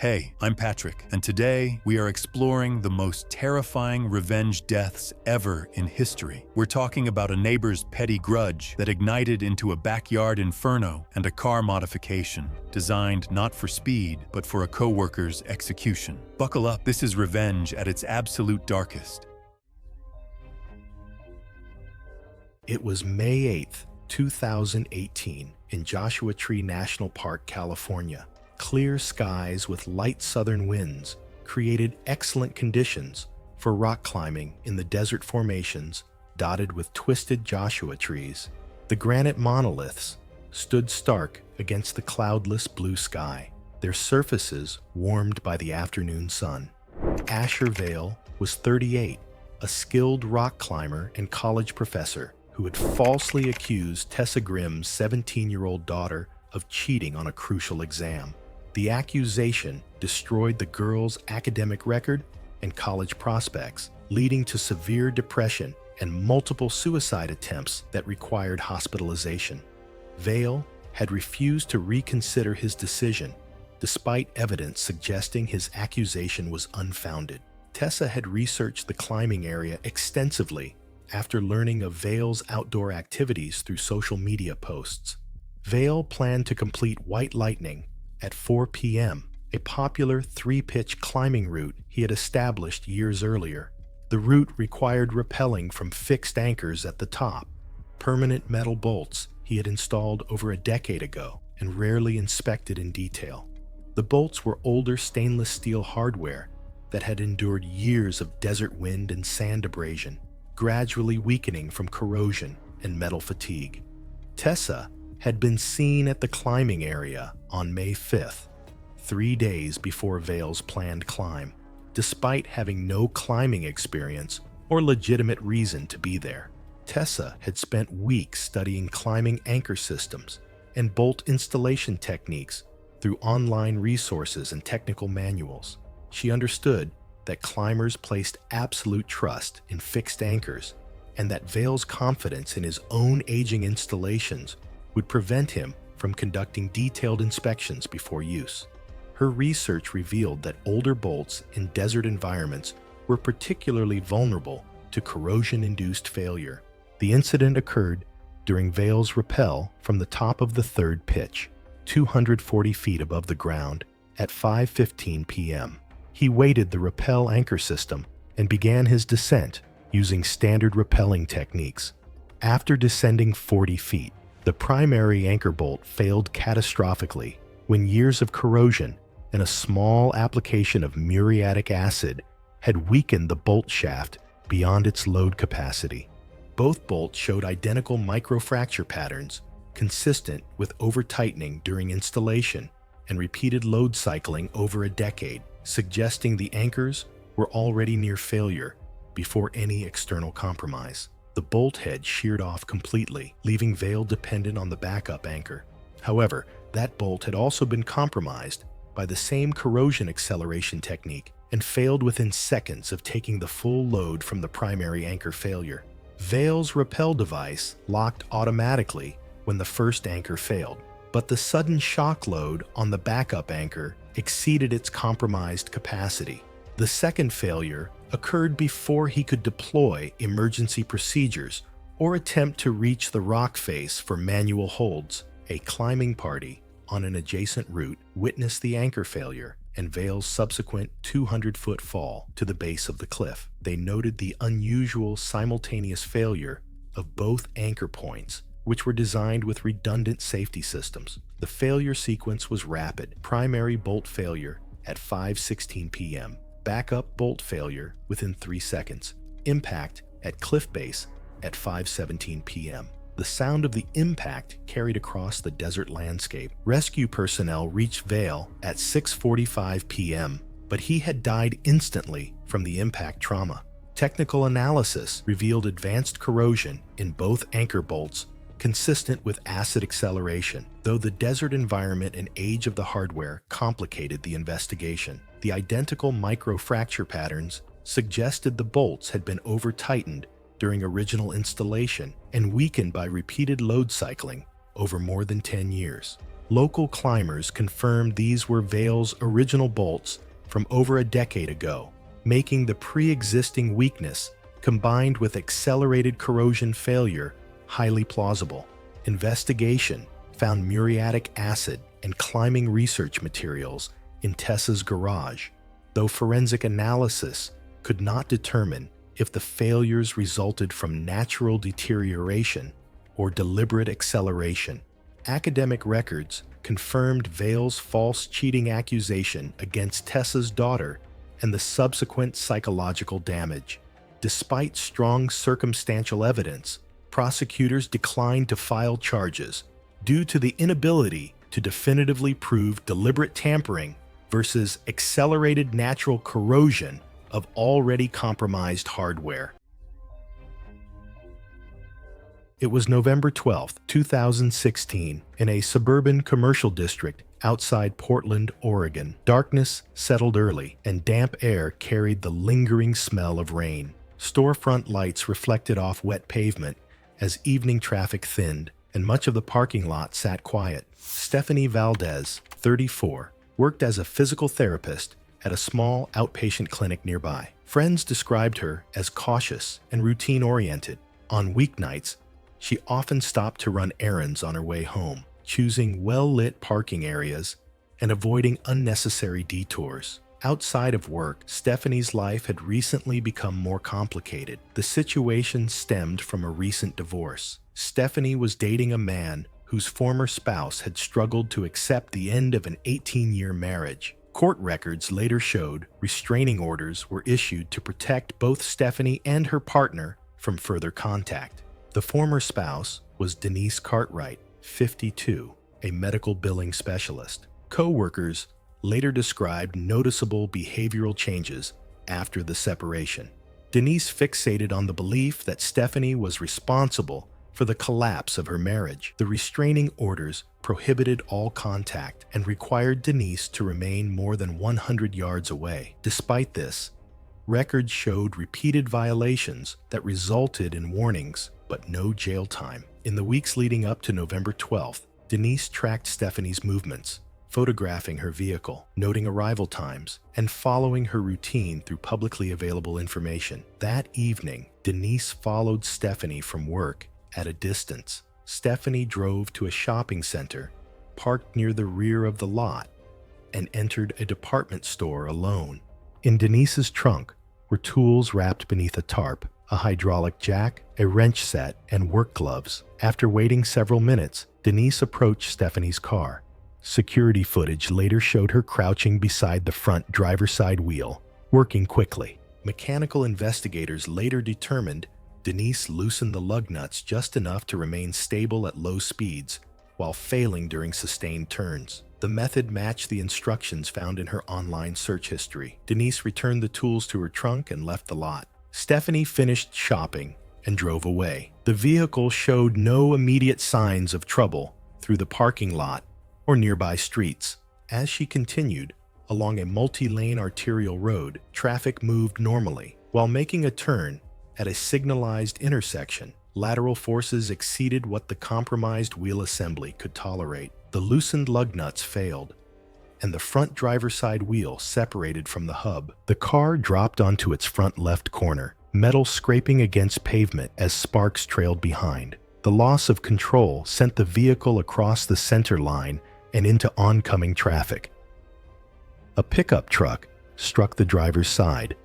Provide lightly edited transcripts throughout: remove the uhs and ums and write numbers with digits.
Hey, I'm Patrick, and today we are exploring the most terrifying revenge deaths ever in history. We're talking about a neighbor's petty grudge that ignited into a backyard inferno and a car modification designed not for speed, but for a coworker's execution. Buckle up, this is revenge at its absolute darkest. It was May 8th, 2018, in Joshua Tree National Park, California. Clear skies with light southern winds created excellent conditions for rock climbing in the desert formations dotted with twisted Joshua trees. The granite monoliths stood stark against the cloudless blue sky, their surfaces warmed by the afternoon sun. Asher Vale was 38, a skilled rock climber and college professor who had falsely accused Tessa Grimm's 17-year-old daughter of cheating on a crucial exam. The accusation destroyed the girl's academic record and college prospects, leading to severe depression and multiple suicide attempts that required hospitalization. Vale had refused to reconsider his decision, despite evidence suggesting his accusation was unfounded. Tessa had researched the climbing area extensively after learning of Vale's outdoor activities through social media posts. Vale planned to complete White Lightning at 4 p.m., a popular three-pitch climbing route he had established years earlier. The route required rappelling from fixed anchors at the top, permanent metal bolts he had installed over a decade ago and rarely inspected in detail. The bolts were older stainless steel hardware that had endured years of desert wind and sand abrasion, gradually weakening from corrosion and metal fatigue. Tessa had been seen at the climbing area on May 5th, 3 days before Vale's planned climb, despite having no climbing experience or legitimate reason to be there. Tessa had spent weeks studying climbing anchor systems and bolt installation techniques through online resources and technical manuals. She understood that climbers placed absolute trust in fixed anchors and that Vale's confidence in his own aging installations would prevent him from conducting detailed inspections before use. Her research revealed that older bolts in desert environments were particularly vulnerable to corrosion-induced failure. The incident occurred during Vale's rappel from the top of the third pitch, 240 feet above the ground, at 5:15 p.m. He weighted the rappel anchor system and began his descent using standard rappelling techniques. After descending 40 feet, the primary anchor bolt failed catastrophically when years of corrosion and a small application of muriatic acid had weakened the bolt shaft beyond its load capacity. Both bolts showed identical microfracture patterns consistent with over-tightening during installation and repeated load cycling over a decade, suggesting the anchors were already near failure before any external compromise. The bolt head sheared off completely, leaving Vale dependent on the backup anchor. However, that bolt had also been compromised by the same corrosion acceleration technique and failed within seconds of taking the full load from the primary anchor failure. Vale's rappel device locked automatically when the first anchor failed, but the sudden shock load on the backup anchor exceeded its compromised capacity. The second failure occurred before he could deploy emergency procedures or attempt to reach the rock face for manual holds. A climbing party on an adjacent route witnessed the anchor failure and Vale's subsequent 200-foot fall to the base of the cliff. They noted the unusual simultaneous failure of both anchor points, which were designed with redundant safety systems. The failure sequence was rapid: primary bolt failure at 5:16 p.m., backup bolt failure within 3 seconds, impact at cliff base at 5:17 p.m. The sound of the impact carried across the desert landscape. Rescue personnel reached Vale at 6:45 p.m., but he had died instantly from the impact trauma. Technical analysis revealed advanced corrosion in both anchor bolts, consistent with acid acceleration, though the desert environment and age of the hardware complicated the investigation. The identical microfracture patterns suggested the bolts had been over-tightened during original installation and weakened by repeated load cycling over more than 10 years. Local climbers confirmed these were Vale's original bolts from over a decade ago, making the pre-existing weakness combined with accelerated corrosion failure highly plausible. Investigation found muriatic acid and climbing research materials in Tessa's garage, though forensic analysis could not determine if the failures resulted from natural deterioration or deliberate acceleration. Academic records confirmed Vale's false cheating accusation against Tessa's daughter and the subsequent psychological damage. Despite strong circumstantial evidence, prosecutors declined to file charges due to the inability to definitively prove deliberate tampering versus accelerated natural corrosion of already compromised hardware. It was November 12, 2016, in a suburban commercial district outside Portland, Oregon. Darkness settled early, and damp air carried the lingering smell of rain. Storefront lights reflected off wet pavement as evening traffic thinned, and much of the parking lot sat quiet. Stephanie Valdez, 34, worked as a physical therapist at a small outpatient clinic nearby. Friends described her as cautious and routine-oriented. On weeknights, she often stopped to run errands on her way home, choosing well-lit parking areas and avoiding unnecessary detours. Outside of work, Stephanie's life had recently become more complicated. The situation stemmed from a recent divorce. Stephanie was dating a man whose former spouse had struggled to accept the end of an 18-year marriage. Court records later showed restraining orders were issued to protect both Stephanie and her partner from further contact. The former spouse was Denise Cartwright, 52, a medical billing specialist. Co-workers later described noticeable behavioral changes after the separation. Denise fixated on the belief that Stephanie was responsible for the collapse of her marriage. The restraining orders prohibited all contact and required Denise to remain more than 100 yards away. Despite this, records showed repeated violations that resulted in warnings but no jail time. In the weeks leading up to November 12th, Denise tracked Stephanie's movements, photographing her vehicle, noting arrival times, and following her routine through publicly available information. That evening, Denise followed Stephanie from work at a distance. Stephanie drove to a shopping center, parked near the rear of the lot, and entered a department store alone. In Denise's trunk were tools wrapped beneath a tarp, a hydraulic jack, a wrench set, and work gloves. After waiting several minutes, Denise approached Stephanie's car. Security footage later showed her crouching beside the front driver's side wheel, working quickly. Mechanical investigators later determined Denise loosened the lug nuts just enough to remain stable at low speeds while failing during sustained turns. The method matched the instructions found in her online search history. Denise returned the tools to her trunk and left the lot. Stephanie finished shopping and drove away. The vehicle showed no immediate signs of trouble through the parking lot or nearby streets. As she continued along a multi-lane arterial road, traffic moved normally. While making a turn at a signalized intersection, lateral forces exceeded what the compromised wheel assembly could tolerate. The loosened lug nuts failed, and the front driver's side wheel separated from the hub. The car dropped onto its front left corner, metal scraping against pavement as sparks trailed behind. The loss of control sent the vehicle across the center line and into oncoming traffic. A pickup truck struck the driver's side,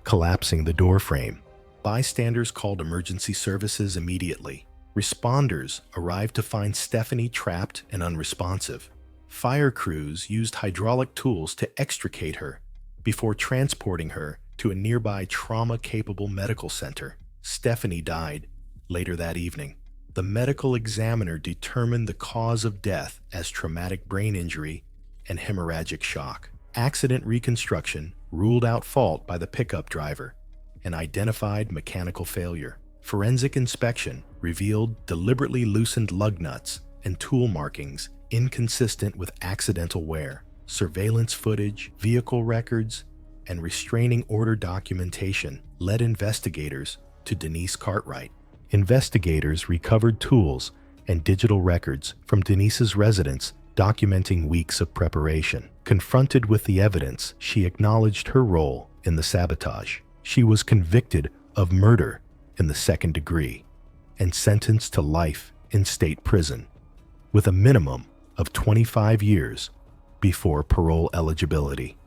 collapsing the door frame. Bystanders called emergency services immediately. Responders arrived to find Stephanie trapped and unresponsive. Fire crews used hydraulic tools to extricate her before transporting her to a nearby trauma-capable medical center. Stephanie died later that evening. The medical examiner determined the cause of death as traumatic brain injury and hemorrhagic shock. Accident reconstruction ruled out fault by the pickup driver and identified mechanical failure. Forensic inspection revealed deliberately loosened lug nuts and tool markings inconsistent with accidental wear. Surveillance footage, vehicle records, and restraining order documentation led investigators to Denise Cartwright. Investigators recovered tools and digital records from Denise's residence documenting weeks of preparation. Confronted with the evidence, she acknowledged her role in the sabotage. She was convicted of murder in the second degree and sentenced to life in state prison, with a minimum of 25 years before parole eligibility.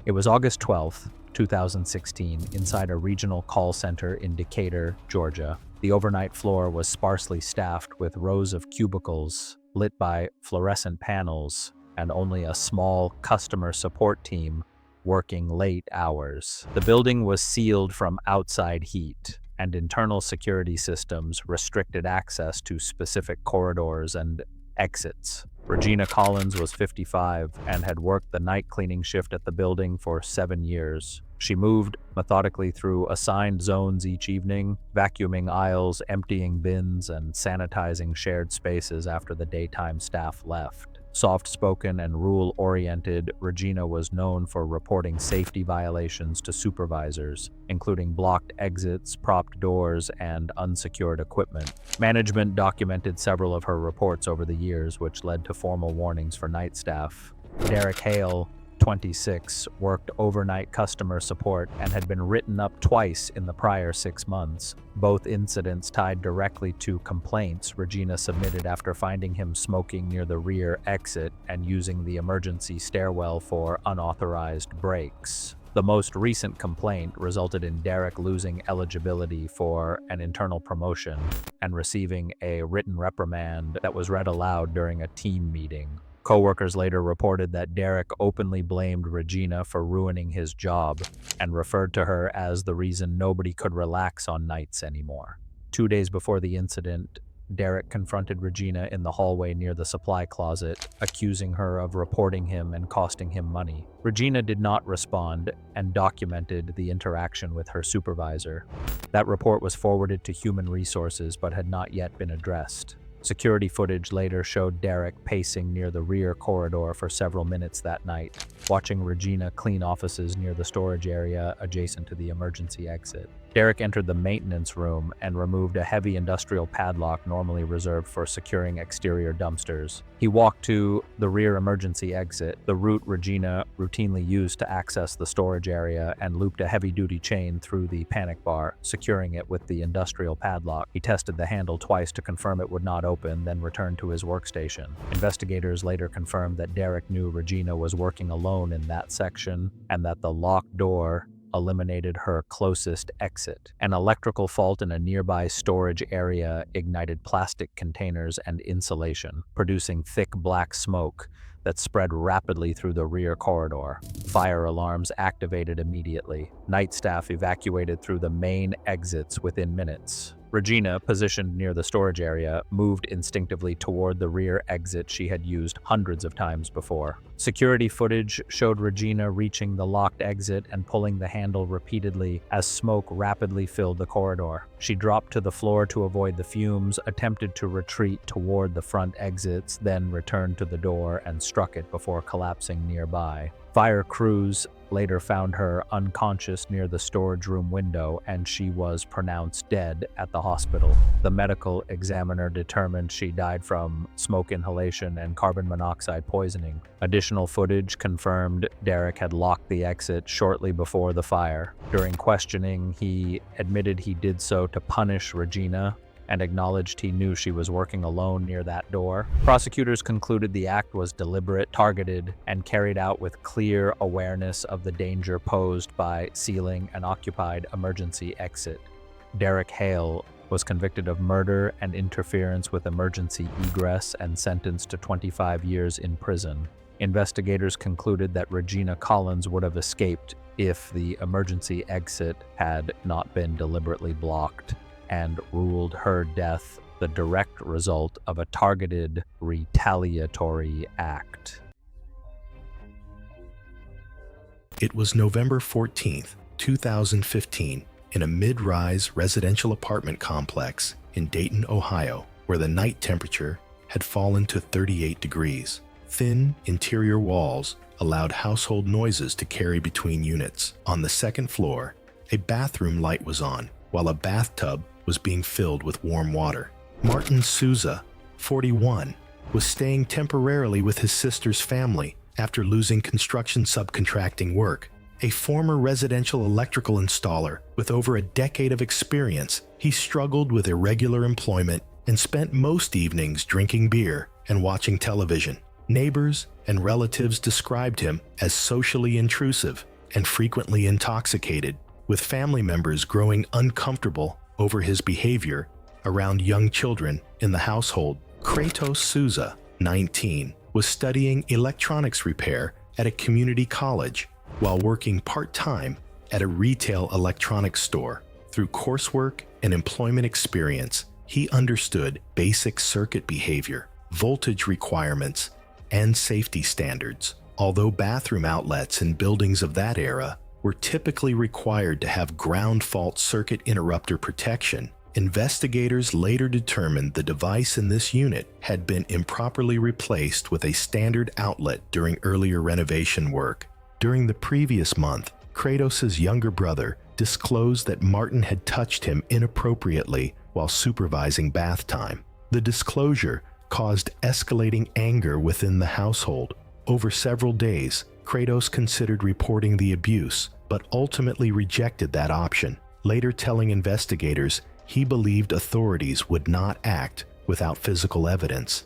It was August 12th, 2016, inside a regional call center in Decatur, Georgia. The overnight floor was sparsely staffed with rows of cubicles lit by fluorescent panels and only a small customer support team working late hours. The building was sealed from outside heat, and internal security systems restricted access to specific corridors and exits. Regina Collins was 55 and had worked the night cleaning shift at the building for 7 years. She moved methodically through assigned zones each evening, vacuuming aisles, emptying bins, and sanitizing shared spaces after the daytime staff left. Soft-spoken and rule-oriented, Regina was known for reporting safety violations to supervisors, including blocked exits, propped doors, and unsecured equipment. Management documented several of her reports over the years, which led to formal warnings for night staff. Derek Hale, 26, worked overnight customer support and had been written up twice in the prior 6 months. Both incidents tied directly to complaints Regina submitted after finding him smoking near the rear exit and using the emergency stairwell for unauthorized breaks. The most recent complaint resulted in Derek losing eligibility for an internal promotion and receiving a written reprimand that was read aloud during a team meeting. Coworkers later reported that Derek openly blamed Regina for ruining his job and referred to her as the reason nobody could relax on nights anymore. 2 days before the incident, Derek confronted Regina in the hallway near the supply closet, accusing her of reporting him and costing him money. Regina did not respond and documented the interaction with her supervisor. That report was forwarded to Human Resources but had not yet been addressed. Security footage later showed Derek pacing near the rear corridor for several minutes that night, watching Regina clean offices near the storage area adjacent to the emergency exit. Derek entered the maintenance room and removed a heavy industrial padlock normally reserved for securing exterior dumpsters. He walked to the rear emergency exit, the route Regina routinely used to access the storage area, and looped a heavy-duty chain through the panic bar, securing it with the industrial padlock. He tested the handle twice to confirm it would not open, then returned to his workstation. Investigators later confirmed that Derek knew Regina was working alone in that section and that the locked door eliminated her closest exit. An electrical fault in a nearby storage area ignited plastic containers and insulation, producing thick black smoke that spread rapidly through the rear corridor. Fire alarms activated immediately. Night staff evacuated through the main exits within minutes. Regina, positioned near the storage area, moved instinctively toward the rear exit she had used hundreds of times before. Security footage showed Regina reaching the locked exit and pulling the handle repeatedly as smoke rapidly filled the corridor. She dropped to the floor to avoid the fumes, attempted to retreat toward the front exits, then returned to the door and struck it before collapsing nearby. Fire crews later found her unconscious near the storage room window, and she was pronounced dead at the hospital. The medical examiner determined she died from smoke inhalation and carbon monoxide poisoning. Additional footage confirmed Derek had locked the exit shortly before the fire. During questioning, he admitted he did so to punish Regina and acknowledged he knew she was working alone near that door. Prosecutors concluded the act was deliberate, targeted, and carried out with clear awareness of the danger posed by sealing an occupied emergency exit. Derek Hale was convicted of murder and interference with emergency egress and sentenced to 25 years in prison. Investigators concluded that Regina Collins would have escaped if the emergency exit had not been deliberately blocked, and ruled her death the direct result of a targeted retaliatory act. It was November 14th, 2015, in a mid-rise residential apartment complex in Dayton, Ohio, where the night temperature had fallen to 38 degrees. Thin interior walls allowed household noises to carry between units. On the second floor, a bathroom light was on, while a bathtub was being filled with warm water. Martin Souza, 41, was staying temporarily with his sister's family after losing construction subcontracting work. A former residential electrical installer with over a decade of experience, he struggled with irregular employment and spent most evenings drinking beer and watching television. Neighbors and relatives described him as socially intrusive and frequently intoxicated, with family members growing uncomfortable over his behavior around young children in the household. Kratos Souza, 19, was studying electronics repair at a community college while working part-time at a retail electronics store. Through coursework and employment experience, he understood basic circuit behavior, voltage requirements, and safety standards. Although bathroom outlets in buildings of that era were typically required to have ground fault circuit interrupter protection, investigators later determined the device in this unit had been improperly replaced with a standard outlet during earlier renovation work. During the previous month, Kratos' younger brother disclosed that Martin had touched him inappropriately while supervising bath time. The disclosure caused escalating anger within the household. Over several days, Kratos considered reporting the abuse, but ultimately rejected that option, later telling investigators he believed authorities would not act without physical evidence.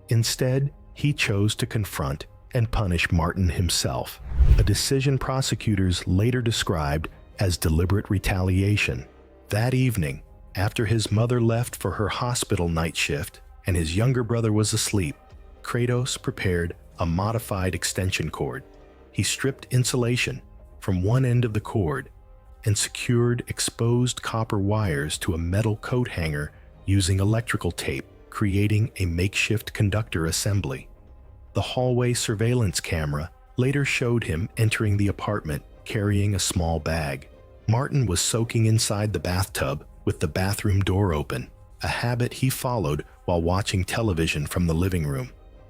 Instead, he chose to confront and punish Martin himself, a decision prosecutors later described as deliberate retaliation. That evening, after his mother left for her hospital night shift and his younger brother was asleep, Kratos prepared a modified extension cord. He stripped insulation from one end of the cord and secured exposed copper wires to a metal coat hanger using electrical tape, creating a makeshift conductor assembly. The hallway surveillance camera later showed him entering the apartment carrying a small bag. Martin was soaking inside the bathtub with the bathroom door open, a habit he followed while watching television from the living room.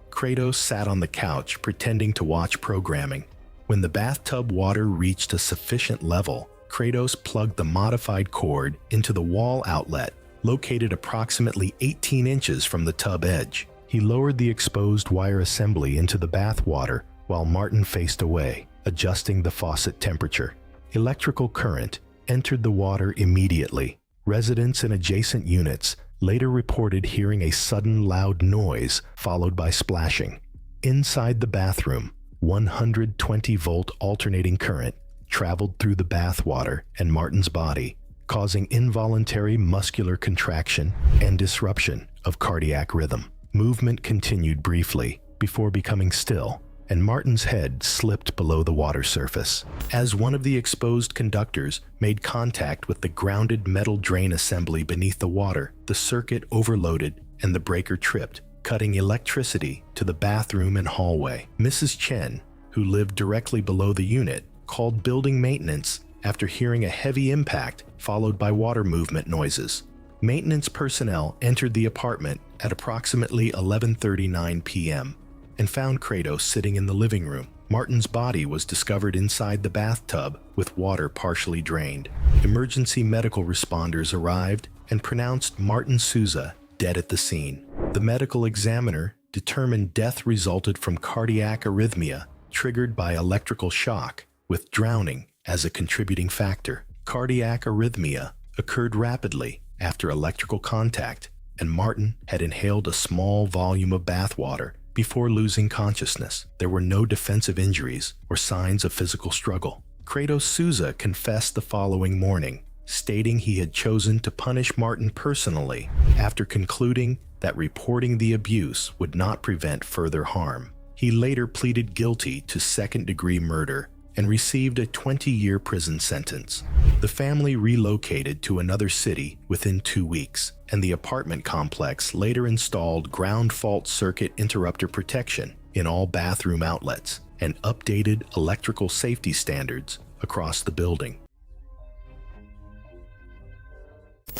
Kratos sat on the couch pretending to watch programming. When the bathtub water reached a sufficient level, Kratos plugged the modified cord into the wall outlet, located approximately 18 inches from the tub edge. He lowered the exposed wire assembly into the bath water while Martin faced away, adjusting the faucet temperature. Electrical current entered the water immediately. Residents in adjacent units later reported hearing a sudden loud noise followed by splashing. Inside the bathroom, 120-volt alternating current traveled through the bath water and Martin's body, causing involuntary muscular contraction and disruption of cardiac rhythm. Movement continued briefly before becoming still, and Martin's head slipped below the water surface. As one of the exposed conductors made contact with the grounded metal drain assembly beneath the water, the circuit overloaded and the breaker tripped, cutting electricity to the bathroom and hallway. Mrs. Chen, who lived directly below the unit, called building maintenance after hearing a heavy impact followed by water movement noises. Maintenance personnel entered the apartment at approximately 11:39 p.m. and found Kratos sitting in the living room. Martin's body was discovered inside the bathtub with water partially drained. Emergency medical responders arrived and pronounced Martin Souza dead at the scene. The medical examiner determined death resulted from cardiac arrhythmia triggered by electrical shock, with drowning as a contributing factor. Cardiac arrhythmia occurred rapidly after electrical contact, and Martin had inhaled a small volume of bathwater before losing consciousness. There were no defensive injuries or signs of physical struggle. Kratos Souza confessed the following morning, stating he had chosen to punish Martin personally after concluding that reporting the abuse would not prevent further harm. He later pleaded guilty to second-degree murder and received a 20-year prison sentence. The family relocated to another city within 2 weeks, and the apartment complex later installed ground fault circuit interrupter protection in all bathroom outlets and updated electrical safety standards across the building.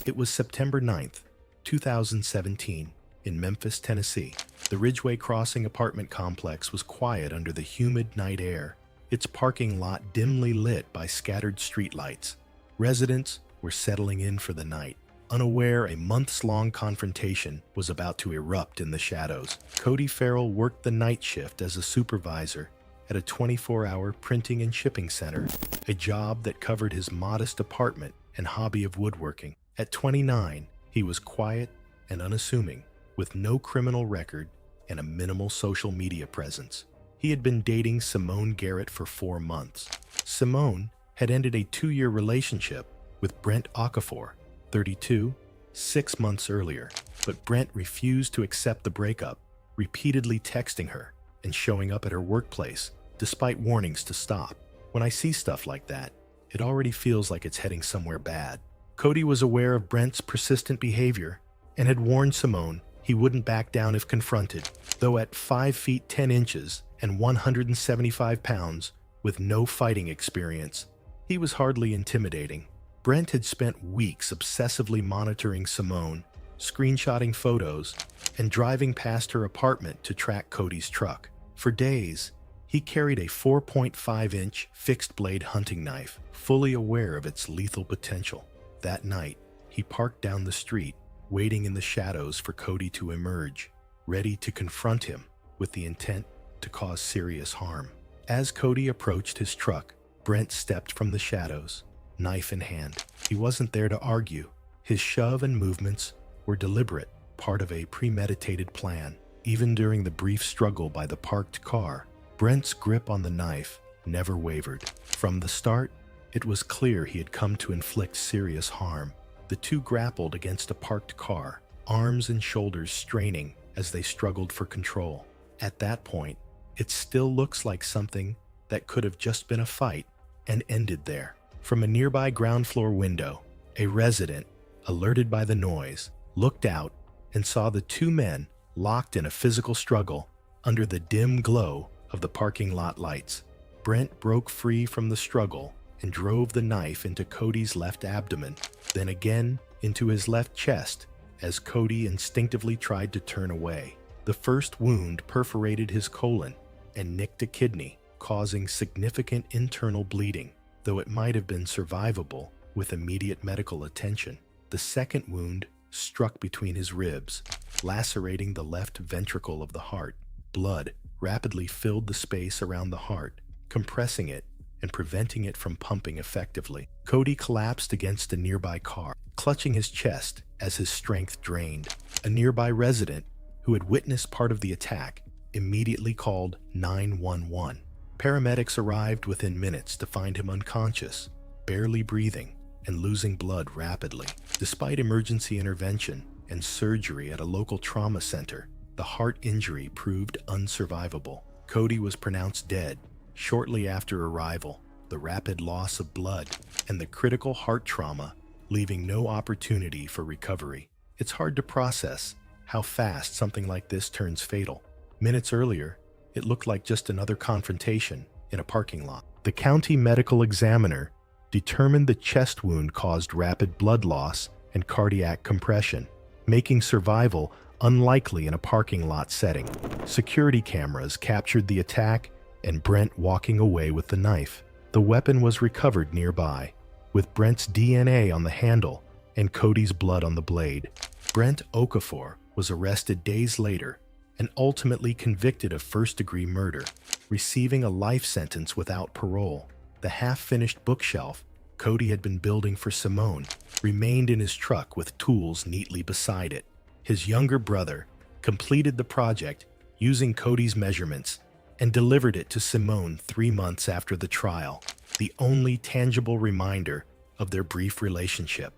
It was September 9th, 2017, in Memphis, Tennessee. The Ridgeway Crossing apartment complex was quiet under the humid night air, its parking lot dimly lit by scattered streetlights. Residents were settling in for the night. unaware a months-long confrontation was about to erupt in the shadows. Cody Farrell worked the night shift as a supervisor at a 24-hour printing and shipping center, a job that covered his modest apartment and hobby of woodworking. At 29, he was quiet and unassuming, with no criminal record and a minimal social media presence. He had been dating Simone Garrett for 4 months. Simone had ended a 2-year relationship with Brent Okafor, 32, 6 months earlier, but Brent refused to accept the breakup, repeatedly texting her and showing up at her workplace despite warnings to stop. When I see stuff like that, it already feels like it's heading somewhere bad. Cody was aware of Brent's persistent behavior and had warned Simone he wouldn't back down if confronted. Though at 5 feet 10 inches and 175 pounds with no fighting experience, he was hardly intimidating. Brent had spent weeks obsessively monitoring Simone, screenshotting photos, and driving past her apartment to track Cody's truck. For days, he carried a 4.5-inch fixed-blade hunting knife, fully aware of its lethal potential. That night, he parked down the street, waiting in the shadows for Cody to emerge, ready to confront him with the intent to cause serious harm. As Cody approached his truck, Brent stepped from the shadows, knife in hand. He wasn't there to argue. His shove and movements were deliberate, part of a premeditated plan. Even during the brief struggle by the parked car, Brent's grip on the knife never wavered. From the start, it was clear he had come to inflict serious harm. The two grappled against a parked car, arms and shoulders straining as they struggled for control. At that point, it still looks like something that could have just been a fight and ended there. From a nearby ground floor window, a resident, alerted by the noise, looked out and saw the two men locked in a physical struggle under the dim glow of the parking lot lights. Brent broke free from the struggle and drove the knife into Cody's left abdomen, then again into his left chest as Cody instinctively tried to turn away. The first wound perforated his colon and nicked a kidney, causing significant internal bleeding, though it might have been survivable with immediate medical attention. The second wound struck between his ribs, lacerating the left ventricle of the heart. Blood rapidly filled the space around the heart, compressing it and preventing it from pumping effectively. Cody collapsed against a nearby car, clutching his chest as his strength drained. A nearby resident, who had witnessed part of the attack, immediately called 911. Paramedics arrived within minutes to find him unconscious, barely breathing, and losing blood rapidly. Despite emergency intervention and surgery at a local trauma center, the heart injury proved unsurvivable. Cody was pronounced dead shortly after arrival, the rapid loss of blood, and the critical heart trauma leaving no opportunity for recovery. It's hard to process how fast something like this turns fatal. Minutes earlier, it looked like just another confrontation in a parking lot. The county medical examiner determined the chest wound caused rapid blood loss and cardiac compression, making survival unlikely in a parking lot setting. Security cameras captured the attack and Brent walking away with the knife. The weapon was recovered nearby, with Brent's DNA on the handle and Cody's blood on the blade. Brent Okafor was arrested days later and ultimately convicted of first-degree murder, receiving a life sentence without parole. The half-finished bookshelf Cody had been building for Simone remained in his truck with tools neatly beside it. His younger brother completed the project using Cody's measurements and delivered it to Simone 3 months after the trial, the only tangible reminder of their brief relationship.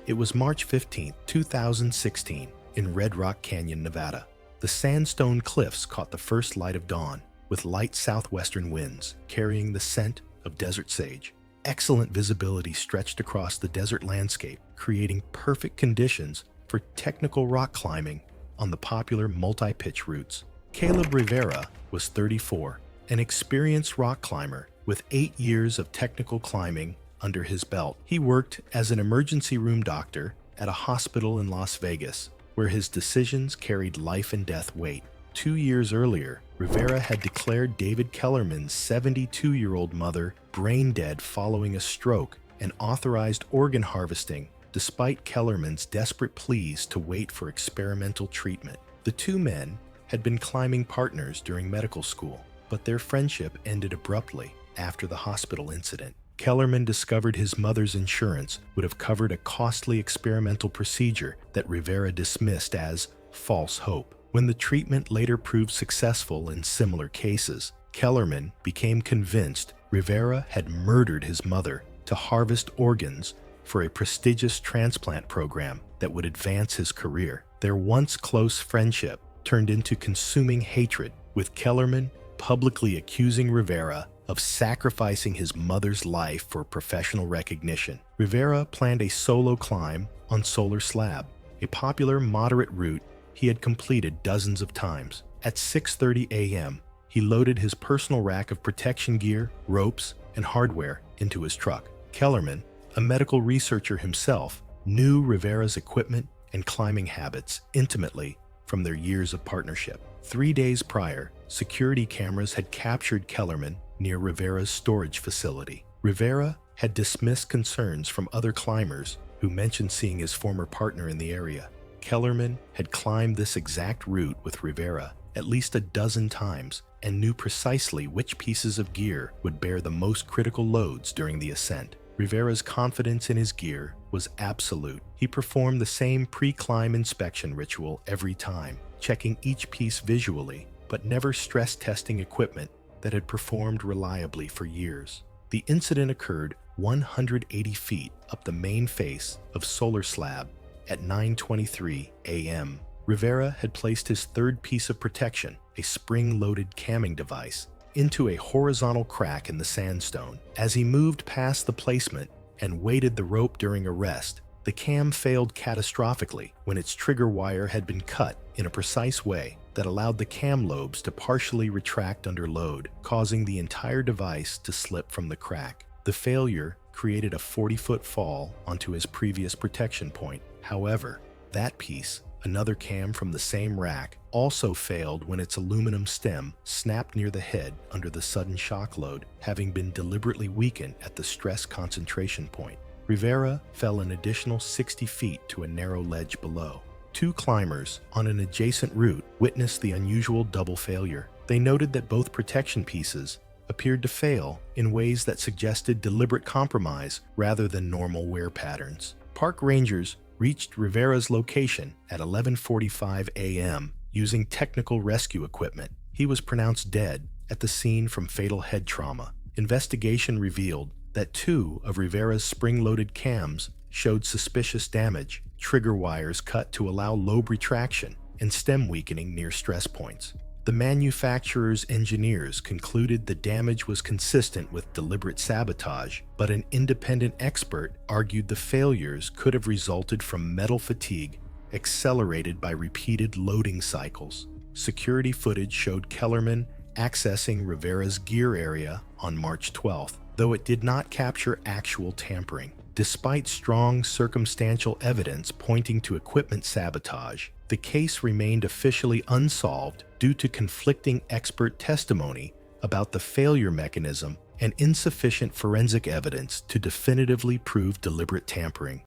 It was March 15, 2016, in Red Rock Canyon, Nevada. The sandstone cliffs caught the first light of dawn, with light southwestern winds carrying the scent of desert sage. Excellent visibility stretched across the desert landscape, creating perfect conditions for technical rock climbing on the popular multi-pitch routes. Caleb Rivera was 34, an experienced rock climber with 8 years of technical climbing under his belt. He worked as an emergency room doctor at a hospital in Las Vegas, where his decisions carried life and death weight. 2 years earlier, Rivera had declared David Kellerman's 72-year-old mother brain dead following a stroke and authorized organ harvesting despite Kellerman's desperate pleas to wait for experimental treatment. The two men had been climbing partners during medical school, but their friendship ended abruptly after the hospital incident. Kellerman discovered his mother's insurance would have covered a costly experimental procedure that Rivera dismissed as false hope. When the treatment later proved successful in similar cases, Kellerman became convinced Rivera had murdered his mother to harvest organs for a prestigious transplant program that would advance his career. Their once close friendship turned into consuming hatred, with Kellerman publicly accusing Rivera of sacrificing his mother's life for professional recognition. Rivera planned a solo climb on Solar Slab, a popular moderate route he had completed dozens of times. At 6:30 a.m., he loaded his personal rack of protection gear, ropes, and hardware into his truck. Kellerman, a medical researcher himself, knew Rivera's equipment and climbing habits intimately from their years of partnership. 3 days prior, security cameras had captured Kellerman near Rivera's storage facility. Rivera had dismissed concerns from other climbers who mentioned seeing his former partner in the area. Kellerman had climbed this exact route with Rivera at least a dozen times and knew precisely which pieces of gear would bear the most critical loads during the ascent. Rivera's confidence in his gear was absolute. He performed the same pre-climb inspection ritual every time, checking each piece visually, but never stress-testing equipment that had performed reliably for years. The incident occurred 180 feet up the main face of Solar Slab at 9:23 a.m. Rivera had placed his third piece of protection, a spring-loaded camming device, into a horizontal crack in the sandstone. As he moved past the placement and weighted the rope during arrest, the cam failed catastrophically when its trigger wire had been cut in a precise way that allowed the cam lobes to partially retract under load, causing the entire device to slip from the crack. The failure created a 40-foot fall onto his previous protection point. However, that piece, another cam from the same rack, also failed when its aluminum stem snapped near the head under the sudden shock load, having been deliberately weakened at the stress concentration point. Rivera fell an additional 60 feet to a narrow ledge below. Two climbers on an adjacent route witnessed the unusual double failure. They noted that both protection pieces appeared to fail in ways that suggested deliberate compromise rather than normal wear patterns. Park rangers reached Rivera's location at 11:45 a.m. using technical rescue equipment. He was pronounced dead at the scene from fatal head trauma. Investigation revealed that two of Rivera's spring-loaded cams showed suspicious damage, trigger wires cut to allow lobe retraction, and stem weakening near stress points. The manufacturer's engineers concluded the damage was consistent with deliberate sabotage, but an independent expert argued the failures could have resulted from metal fatigue accelerated by repeated loading cycles. Security footage showed Kellerman accessing Rivera's gear area on March 12th, though it did not capture actual tampering. Despite strong circumstantial evidence pointing to equipment sabotage, the case remained officially unsolved due to conflicting expert testimony about the failure mechanism and insufficient forensic evidence to definitively prove deliberate tampering.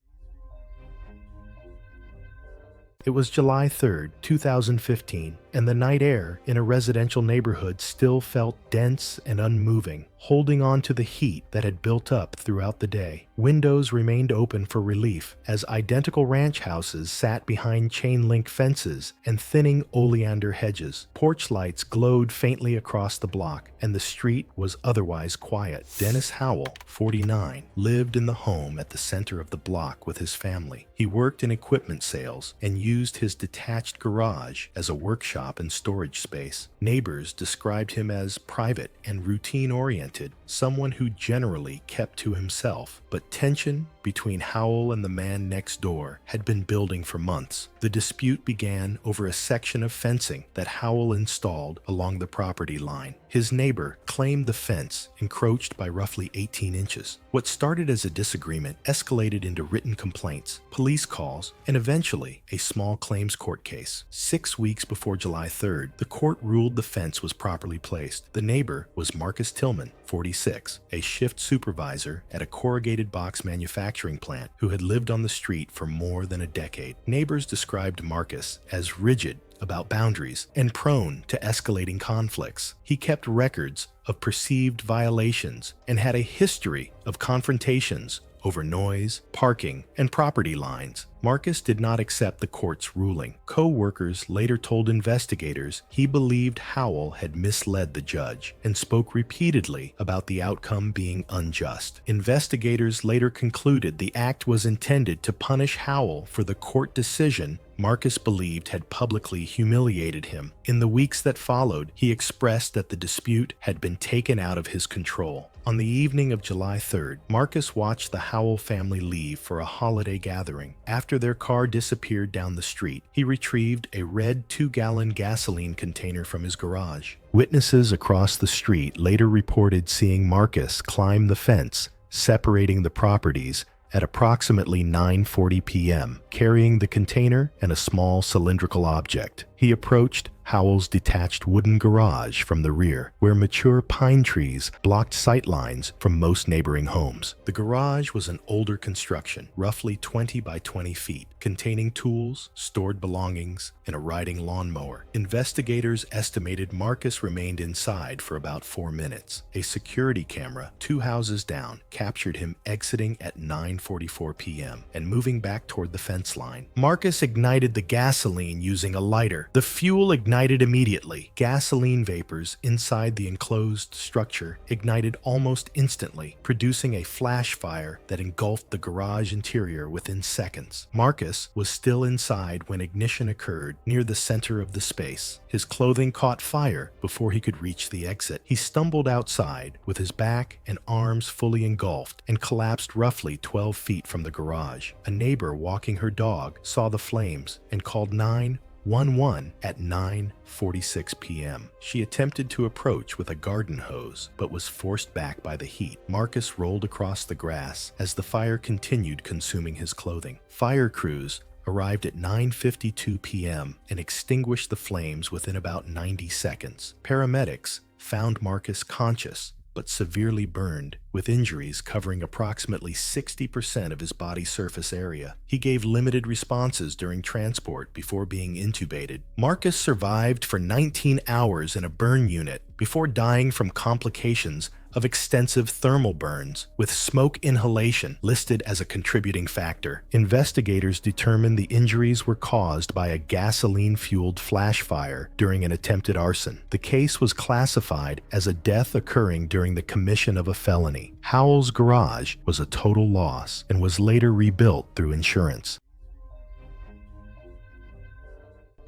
It was July 3, 2015, and the night air in a residential neighborhood still felt dense and unmoving, holding on to the heat that had built up throughout the day. Windows remained open for relief as identical ranch houses sat behind chain-link fences and thinning oleander hedges. Porch lights glowed faintly across the block, and the street was otherwise quiet. Dennis Howell, 49, lived in the home at the center of the block with his family. He worked in equipment sales and used his detached garage as a workshop and storage space. Neighbors described him as private and routine-oriented, someone who generally kept to himself. But tension between Howell and the man next door had been building for months. The dispute began over a section of fencing that Howell installed along the property line. His neighbor claimed the fence encroached by roughly 18 inches. What started as a disagreement escalated into written complaints, police calls, and eventually a small claims court case. 6 weeks before July 3rd, the court ruled the fence was properly placed. The neighbor was Marcus Tillman, 46, a shift supervisor at a corrugated box manufacturing plant who had lived on the street for more than a decade. Neighbors described Marcus as rigid about boundaries and prone to escalating conflicts. He kept records of perceived violations and had a history of confrontations over noise, parking, and property lines. Marcus did not accept the court's ruling. Co-workers later told investigators he believed Howell had misled the judge and spoke repeatedly about the outcome being unjust. Investigators later concluded the act was intended to punish Howell for the court decision Marcus believed had publicly humiliated him. In the weeks that followed, he expressed that the dispute had been taken out of his control. On the evening of July 3rd, Marcus watched the Howell family leave for a holiday gathering. After their car disappeared down the street, he retrieved a red 2-gallon gasoline container from his garage. Witnesses across the street later reported seeing Marcus climb the fence separating the properties at approximately 9:40 p.m., carrying the container and a small cylindrical object. He approached Howell's detached wooden garage from the rear, where mature pine trees blocked sight lines from most neighboring homes. The garage was an older construction, roughly 20 by 20 feet, containing tools, stored belongings, and a riding lawnmower. Investigators estimated Marcus remained inside for about 4 minutes. A security camera 2 houses down captured him exiting at 9:44 p.m. and moving back toward the fence line. Marcus ignited the gasoline using a lighter. The fuel ignited immediately. Gasoline vapors inside the enclosed structure ignited almost instantly, producing a flash fire that engulfed the garage interior within seconds. Marcus was still inside when ignition occurred near the center of the space. His clothing caught fire before he could reach the exit. He stumbled outside with his back and arms fully engulfed and collapsed roughly 12 feet from the garage. A neighbor walking her dog saw the flames and called 911 at 9:46 p.m. She attempted to approach with a garden hose, but was forced back by the heat. Marcus rolled across the grass as the fire continued consuming his clothing. Fire crews arrived at 9:52 p.m. and extinguished the flames within about 90 seconds. Paramedics found Marcus conscious, but severely burned, with injuries covering approximately 60% of his body surface area. He gave limited responses during transport before being intubated. Marcus survived for 19 hours in a burn unit before dying from complications of extensive thermal burns, with smoke inhalation listed as a contributing factor. Investigators determined the injuries were caused by a gasoline-fueled flash fire during an attempted arson. The case was classified as a death occurring during the commission of a felony. Howell's garage was a total loss and was later rebuilt through insurance.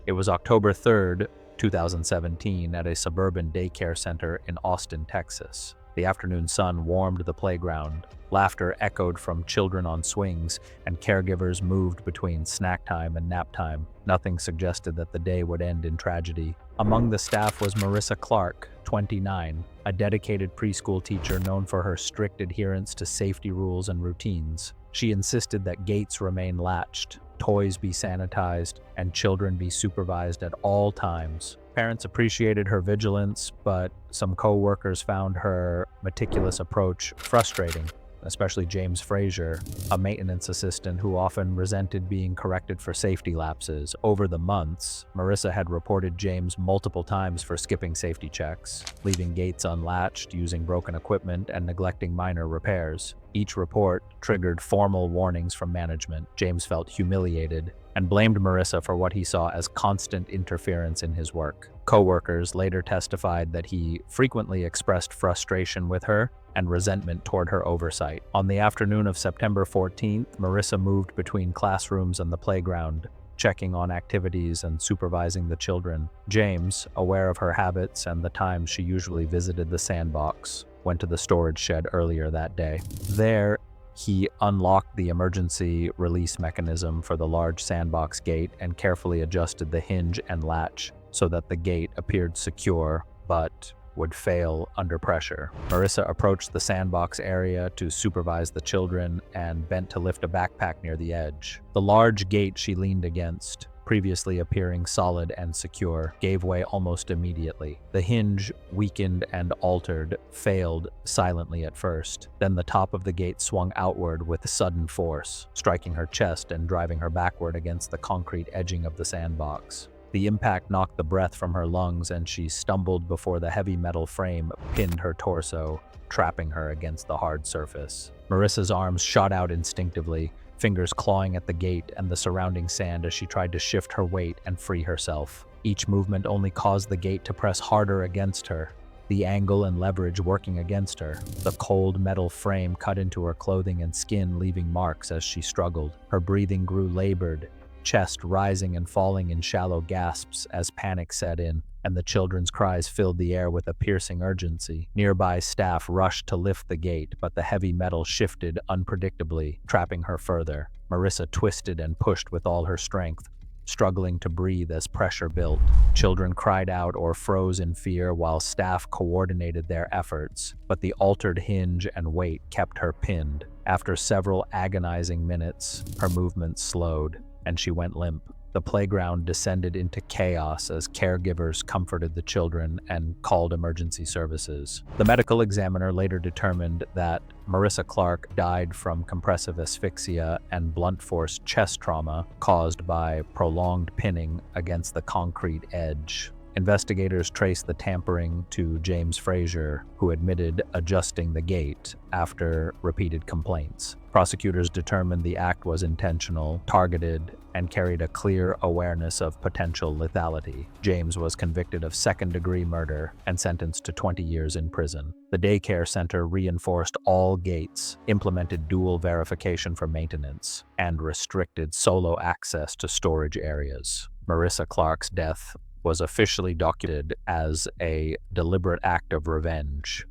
It was October 3rd, 2017, at a suburban daycare center in Austin, Texas. The afternoon sun warmed the playground. Laughter echoed from children on swings, and caregivers moved between snack time and nap time. Nothing suggested that the day would end in tragedy. Among the staff was Marissa Clark, 29, a dedicated preschool teacher known for her strict adherence to safety rules and routines. She insisted that gates remain latched, toys be sanitized, and children be supervised at all times. Parents appreciated her vigilance, but some co-workers found her meticulous approach frustrating, especially James Frazier, a maintenance assistant who often resented being corrected for safety lapses. Over the months, Marissa had reported James multiple times for skipping safety checks, leaving gates unlatched, using broken equipment, and neglecting minor repairs. Each report triggered formal warnings from management. James felt humiliated and blamed Marissa for what he saw as constant interference in his work. Co-workers later testified that he frequently expressed frustration with her and resentment toward her oversight. On the afternoon of September 14th, Marissa moved between classrooms and the playground, checking on activities and supervising the children. James, aware of her habits and the times she usually visited the sandbox, went to the storage shed earlier that day. There, He unlocked the emergency release mechanism for the large sandbox gate and carefully adjusted the hinge and latch so that the gate appeared secure but would fail under pressure. Marissa approached the sandbox area to supervise the children and bent to lift a backpack near the edge. The large gate she leaned against, previously appearing solid and secure, gave way almost immediately. The hinge, weakened and altered, failed silently at first. Then the top of the gate swung outward with sudden force, striking her chest and driving her backward against the concrete edging of the sandbox. The impact knocked the breath from her lungs, and she stumbled before the heavy metal frame pinned her torso, trapping her against the hard surface. Marissa's arms shot out instinctively, fingers clawing at the gate and the surrounding sand as she tried to shift her weight and free herself. Each movement only caused the gate to press harder against her, the angle and leverage working against her. The cold metal frame cut into her clothing and skin, leaving marks as she struggled. Her breathing grew labored, chest rising and falling in shallow gasps as panic set in, and the children's cries filled the air with a piercing urgency. Nearby staff rushed to lift the gate, but the heavy metal shifted unpredictably, trapping her further. Marissa twisted and pushed with all her strength, struggling to breathe as pressure built. Children cried out or froze in fear while staff coordinated their efforts, but the altered hinge and weight kept her pinned. After several agonizing minutes, her movements slowed, and she went limp. The playground descended into chaos as caregivers comforted the children and called emergency services. The medical examiner later determined that Marissa Clark died from compressive asphyxia and blunt force chest trauma caused by prolonged pinning against the concrete edge. Investigators traced the tampering to James Frazier, who admitted adjusting the gate after repeated complaints. Prosecutors determined the act was intentional, targeted, and carried a clear awareness of potential lethality. James was convicted of second-degree murder and sentenced to 20 years in prison. The daycare center reinforced all gates, implemented dual verification for maintenance, and restricted solo access to storage areas. Marissa Clark's death was officially documented as a deliberate act of revenge.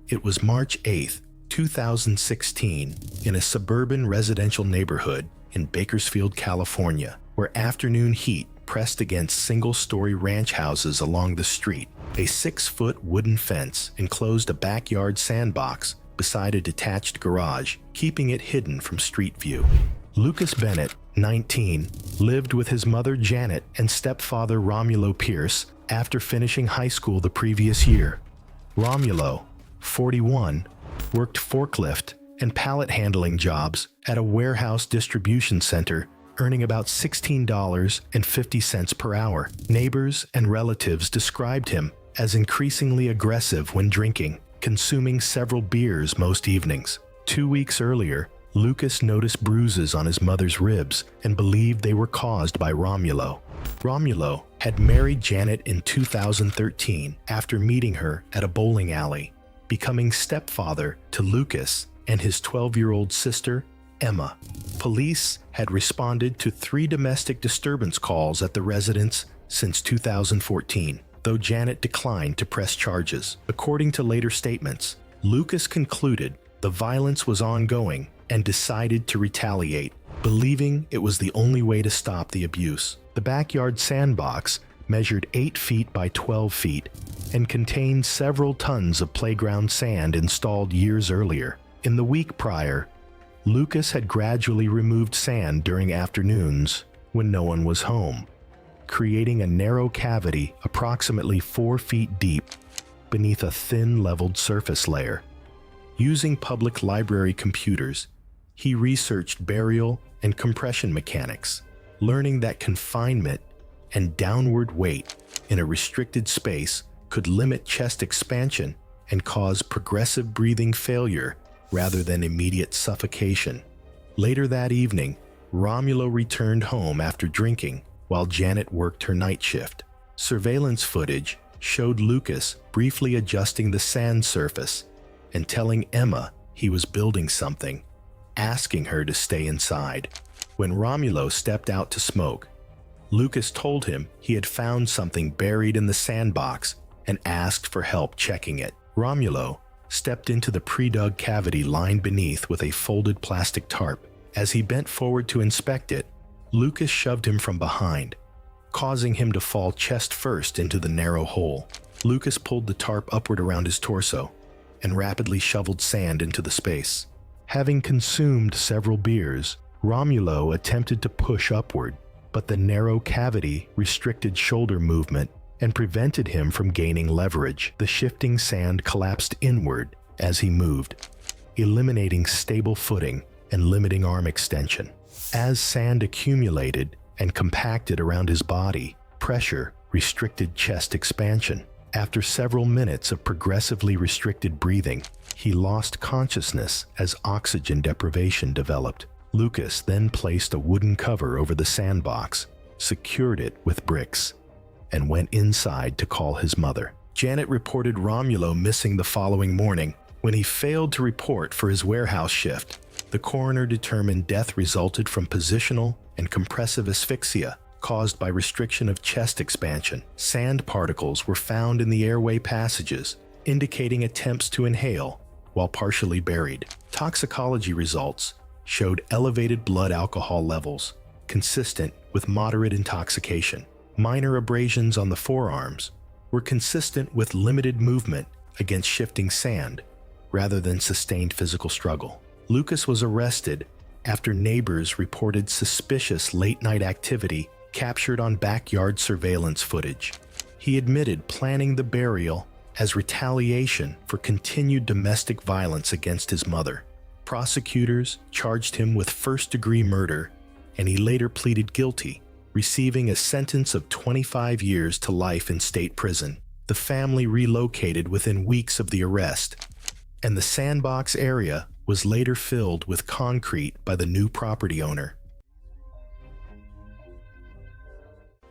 It was March 8, 2016, in a suburban residential neighborhood in Bakersfield, California, where afternoon heat pressed against single-story ranch houses along the street. A 6-foot wooden fence enclosed a backyard sandbox beside a detached garage, keeping it hidden from street view. Lucas Bennett, 19, lived with his mother Janet and stepfather Romulo Pierce after finishing high school the previous year. Romulo, 41, worked forklift and pallet handling jobs at a warehouse distribution center, earning about $16.50 per hour. Neighbors and relatives described him as increasingly aggressive when drinking, consuming several beers most evenings. 2 weeks earlier, Lucas noticed bruises on his mother's ribs and believed they were caused by Romulo. Romulo had married Janet in 2013 after meeting her at a bowling alley, becoming stepfather to Lucas and his 12-year-old sister, Emma. Police had responded to 3 domestic disturbance calls at the residence since 2014, though Janet declined to press charges. According to later statements, Lucas concluded the violence was ongoing and decided to retaliate, believing it was the only way to stop the abuse. The backyard sandbox measured 8 feet by 12 feet and contained several tons of playground sand installed years earlier. In the week prior, Lucas had gradually removed sand during afternoons when no one was home, creating a narrow cavity approximately 4 feet deep beneath a thin leveled surface layer. Using public library computers, he researched burial and compression mechanics, learning that confinement and downward weight in a restricted space could limit chest expansion and cause progressive breathing failure rather than immediate suffocation. Later that evening, Romulo returned home after drinking while Janet worked her night shift. Surveillance footage showed Lucas briefly adjusting the sand surface and telling Emma he was building something, asking her to stay inside. When Romulo stepped out to smoke, Lucas told him he had found something buried in the sandbox and asked for help checking it. Romulo stepped into the pre-dug cavity lined beneath with a folded plastic tarp. As he bent forward to inspect it, Lucas shoved him from behind, causing him to fall chest first into the narrow hole. Lucas pulled the tarp upward around his torso and rapidly shoveled sand into the space. Having consumed several beers, Romulo attempted to push upward, but the narrow cavity restricted shoulder movement and prevented him from gaining leverage. The shifting sand collapsed inward as he moved, eliminating stable footing and limiting arm extension. As sand accumulated and compacted around his body, pressure restricted chest expansion. After several minutes of progressively restricted breathing, he lost consciousness as oxygen deprivation developed. Lucas then placed a wooden cover over the sandbox, secured it with bricks, and went inside to call his mother. Janet reported Romulo missing the following morning. When he failed to report for his warehouse shift, the coroner determined death resulted from positional and compressive asphyxia caused by restriction of chest expansion. Sand particles were found in the airway passages, indicating attempts to inhale while partially buried. Toxicology results showed elevated blood alcohol levels, consistent with moderate intoxication. Minor abrasions on the forearms were consistent with limited movement against shifting sand rather than sustained physical struggle. Lucas was arrested after neighbors reported suspicious late-night activity captured on backyard surveillance footage. He admitted planning the burial as retaliation for continued domestic violence against his mother. Prosecutors charged him with first-degree murder, and he later pleaded guilty, receiving a sentence of 25 years to life in state prison. The family relocated within weeks of the arrest, and the sandbox area was later filled with concrete by the new property owner.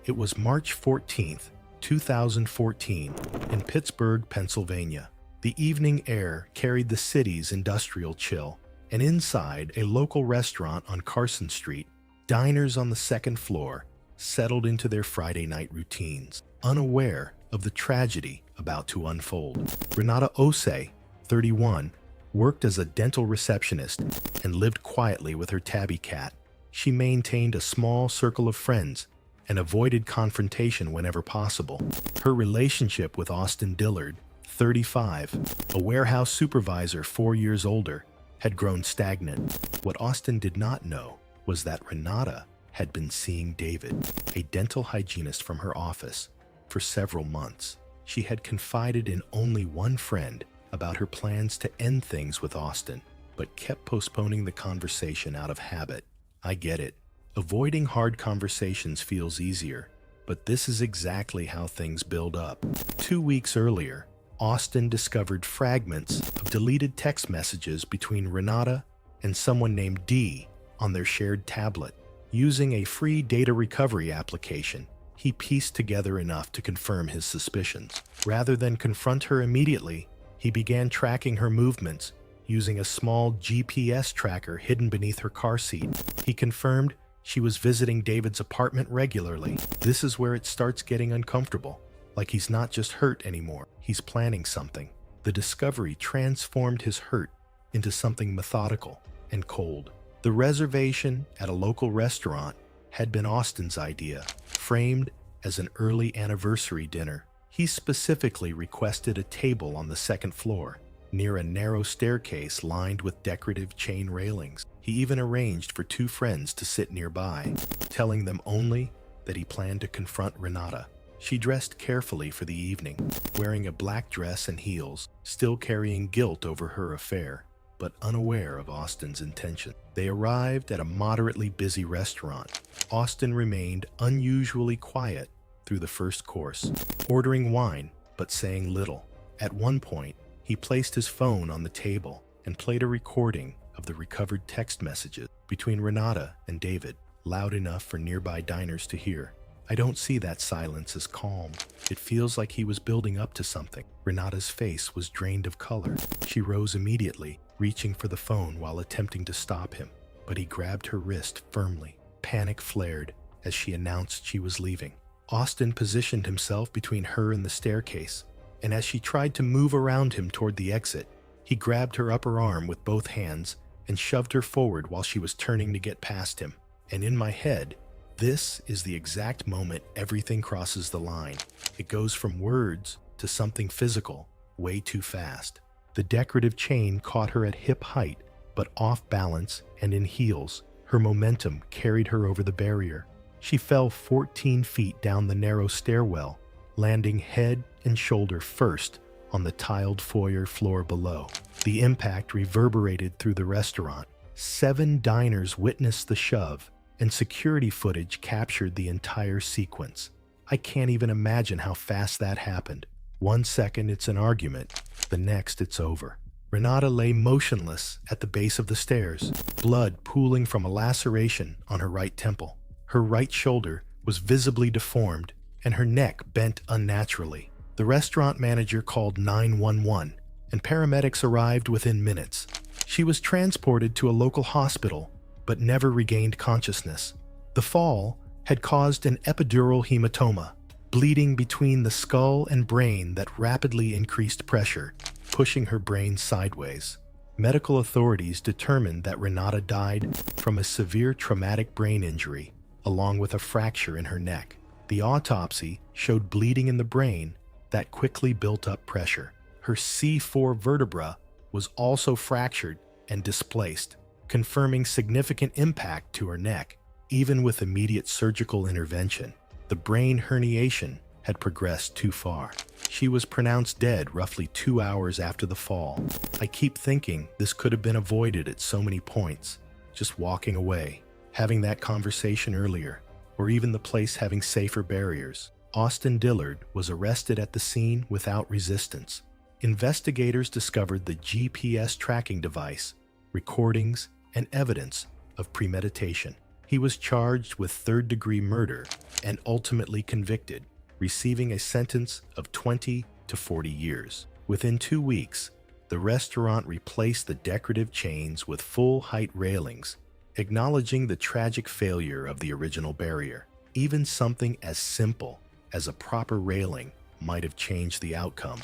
It was March 14th, 2014, in Pittsburgh, Pennsylvania. The evening air carried the city's industrial chill, and inside a local restaurant on Carson Street, diners on the second floor settled into their Friday night routines, unaware of the tragedy about to unfold. Renata Ose, 31, worked as a dental receptionist and lived quietly with her tabby cat. She maintained a small circle of friends and avoided confrontation whenever possible. Her relationship with Austin Dillard, 35, a warehouse supervisor 4 years older, had grown stagnant. What Austin did not know was that Renata had been seeing David, a dental hygienist from her office, for several months. She had confided in only one friend about her plans to end things with Austin, but kept postponing the conversation out of habit. I get it. Avoiding hard conversations feels easier, but this is exactly how things build up. 2 weeks earlier, Austin discovered fragments of deleted text messages between Renata and someone named D on their shared tablet. Using a free data recovery application, he pieced together enough to confirm his suspicions. Rather than confront her immediately, he began tracking her movements using a small GPS tracker hidden beneath her car seat. He confirmed she was visiting David's apartment regularly. This is where it starts getting uncomfortable. Like he's not just hurt anymore, he's planning something. The discovery transformed his hurt into something methodical and cold. The reservation at a local restaurant had been Austin's idea, framed as an early anniversary dinner. He specifically requested a table on the second floor, near a narrow staircase lined with decorative chain railings. He even arranged for 2 friends to sit nearby, telling them only that he planned to confront Renata. She dressed carefully for the evening, wearing a black dress and heels, still carrying guilt over her affair, but unaware of Austin's intention. They arrived at a moderately busy restaurant. Austin remained unusually quiet through the first course, ordering wine but saying little. At one point, he placed his phone on the table and played a recording of the recovered text messages between Renata and David, loud enough for nearby diners to hear. I don't see that silence as calm. It feels like he was building up to something. Renata's face was drained of color. She rose immediately, reaching for the phone while attempting to stop him, but he grabbed her wrist firmly. Panic flared as she announced she was leaving. Austin positioned himself between her and the staircase, and as she tried to move around him toward the exit, He grabbed her upper arm with both hands and shoved her forward while she was turning to get past him. And in my head, this is the exact moment everything crosses the line. It goes from words to something physical way too fast. The decorative chain caught her at hip height, but off balance and in heels. Her momentum carried her over the barrier. She fell 14 feet down the narrow stairwell, landing head and shoulder first on the tiled foyer floor below. The impact reverberated through the restaurant. 7 diners witnessed the shove, and security footage captured the entire sequence. I can't even imagine how fast that happened. 1 second it's an argument, the next it's over. Renata lay motionless at the base of the stairs, blood pooling from a laceration on her right temple. Her right shoulder was visibly deformed, and her neck bent unnaturally. The restaurant manager called 911, and paramedics arrived within minutes. She was transported to a local hospital, but never regained consciousness. The fall had caused an epidural hematoma, bleeding between the skull and brain that rapidly increased pressure, pushing her brain sideways. Medical authorities determined that Renata died from a severe traumatic brain injury, along with a fracture in her neck. The autopsy showed bleeding in the brain that quickly built up pressure. Her C4 vertebra was also fractured and displaced, confirming significant impact to her neck. Even with immediate surgical intervention, the brain herniation had progressed too far. She was pronounced dead roughly 2 hours after the fall. I keep thinking this could have been avoided at so many points. Just walking away, having that conversation earlier, or even the place having safer barriers. Austin Dillard was arrested at the scene without resistance. Investigators discovered the GPS tracking device, recordings, and evidence of premeditation. He was charged with third-degree murder and ultimately convicted, receiving a sentence of 20 to 40 years. Within 2 weeks, the restaurant replaced the decorative chains with full-height railings, acknowledging the tragic failure of the original barrier. Even something as simple as a proper railing might have changed the outcome.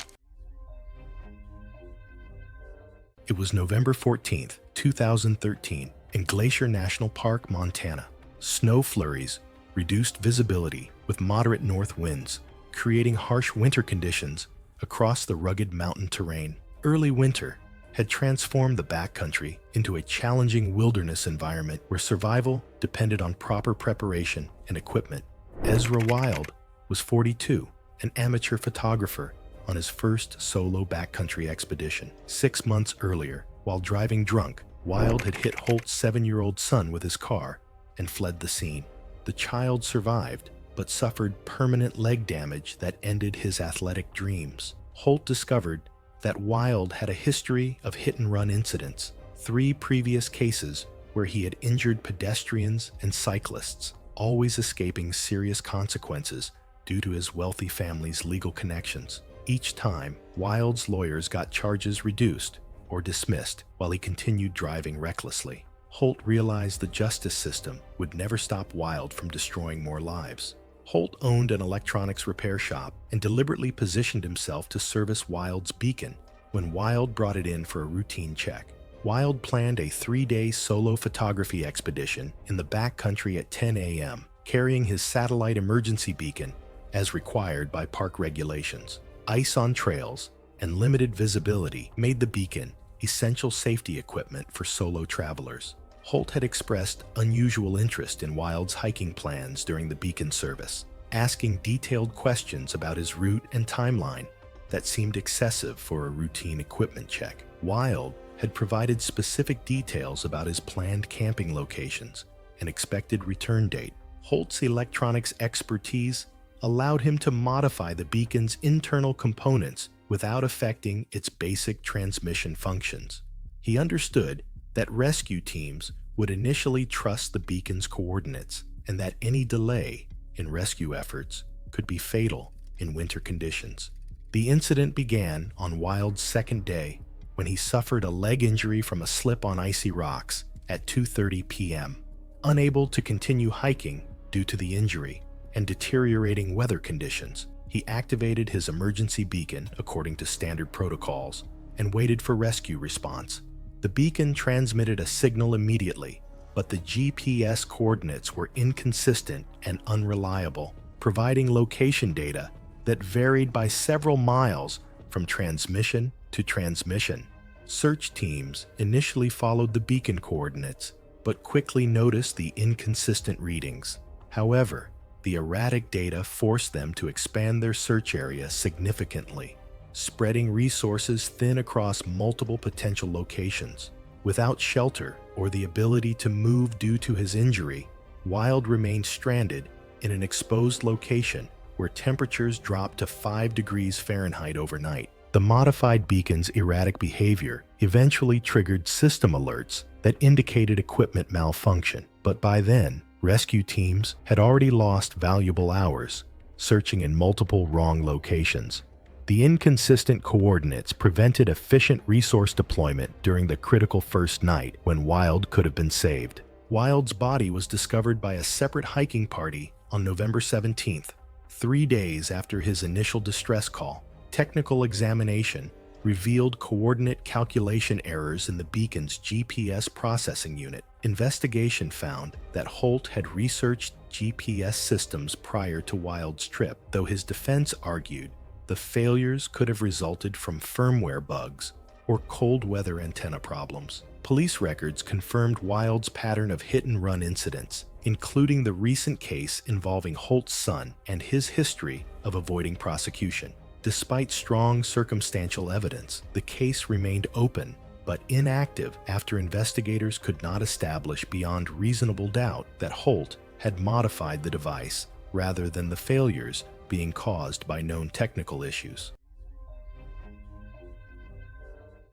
It was November 14th, 2013, in Glacier National Park, Montana. Snow flurries reduced visibility with moderate north winds, creating harsh winter conditions across the rugged mountain terrain. Early winter had transformed the backcountry into a challenging wilderness environment where survival depended on proper preparation and equipment. Ezra Wild was 42, an amateur photographer on his first solo backcountry expedition. 6 months earlier, while driving drunk, Wild had hit Holt's 7-year-old son with his car and fled the scene. The child survived, but suffered permanent leg damage that ended his athletic dreams. Holt discovered that Wild had a history of hit-and-run incidents, 3 previous cases where he had injured pedestrians and cyclists, always escaping serious consequences due to his wealthy family's legal connections. Each time, Wild's lawyers got charges reduced or dismissed while he continued driving recklessly. Holt realized the justice system would never stop Wild from destroying more lives. Holt owned an electronics repair shop and deliberately positioned himself to service Wild's beacon when Wild brought it in for a routine check. Wild planned a 3-day solo photography expedition in the backcountry at 10 a.m., carrying his satellite emergency beacon as required by park regulations. Ice on trails and limited visibility made the beacon essential safety equipment for solo travelers. Holt had expressed unusual interest in Wild's hiking plans during the beacon service, asking detailed questions about his route and timeline that seemed excessive for a routine equipment check. Wild had provided specific details about his planned camping locations and expected return date. Holt's electronics expertise allowed him to modify the beacon's internal components without affecting its basic transmission functions. He understood that rescue teams would initially trust the beacon's coordinates and that any delay in rescue efforts could be fatal in winter conditions. The incident began on Wild's second day when he suffered a leg injury from a slip on icy rocks at 2:30 p.m. Unable to continue hiking due to the injury and deteriorating weather conditions, he activated his emergency beacon according to standard protocols and waited for rescue response. The beacon transmitted a signal immediately, but the GPS coordinates were inconsistent and unreliable, providing location data that varied by several miles from transmission to transmission. Search teams initially followed the beacon coordinates, but quickly noticed the inconsistent readings. However, the erratic data forced them to expand their search area significantly, spreading resources thin across multiple potential locations. Without shelter or the ability to move due to his injury, Wild remained stranded in an exposed location where temperatures dropped to 5 degrees Fahrenheit overnight. The modified beacon's erratic behavior eventually triggered system alerts that indicated equipment malfunction, but by then, rescue teams had already lost valuable hours searching in multiple wrong locations. The inconsistent coordinates prevented efficient resource deployment during the critical first night when Wild could have been saved. Wild's body was discovered by a separate hiking party on November 17th, 3 days after his initial distress call. Technical examination revealed coordinate calculation errors in the beacon's GPS processing unit. Investigation found that Holt had researched GPS systems prior to Wild's trip, though his defense argued the failures could have resulted from firmware bugs or cold weather antenna problems. Police records confirmed Wild's pattern of hit-and-run incidents, including the recent case involving Holt's son and his history of avoiding prosecution. Despite strong circumstantial evidence, the case remained open but inactive after investigators could not establish beyond reasonable doubt that Holt had modified the device rather than the failures being caused by known technical issues.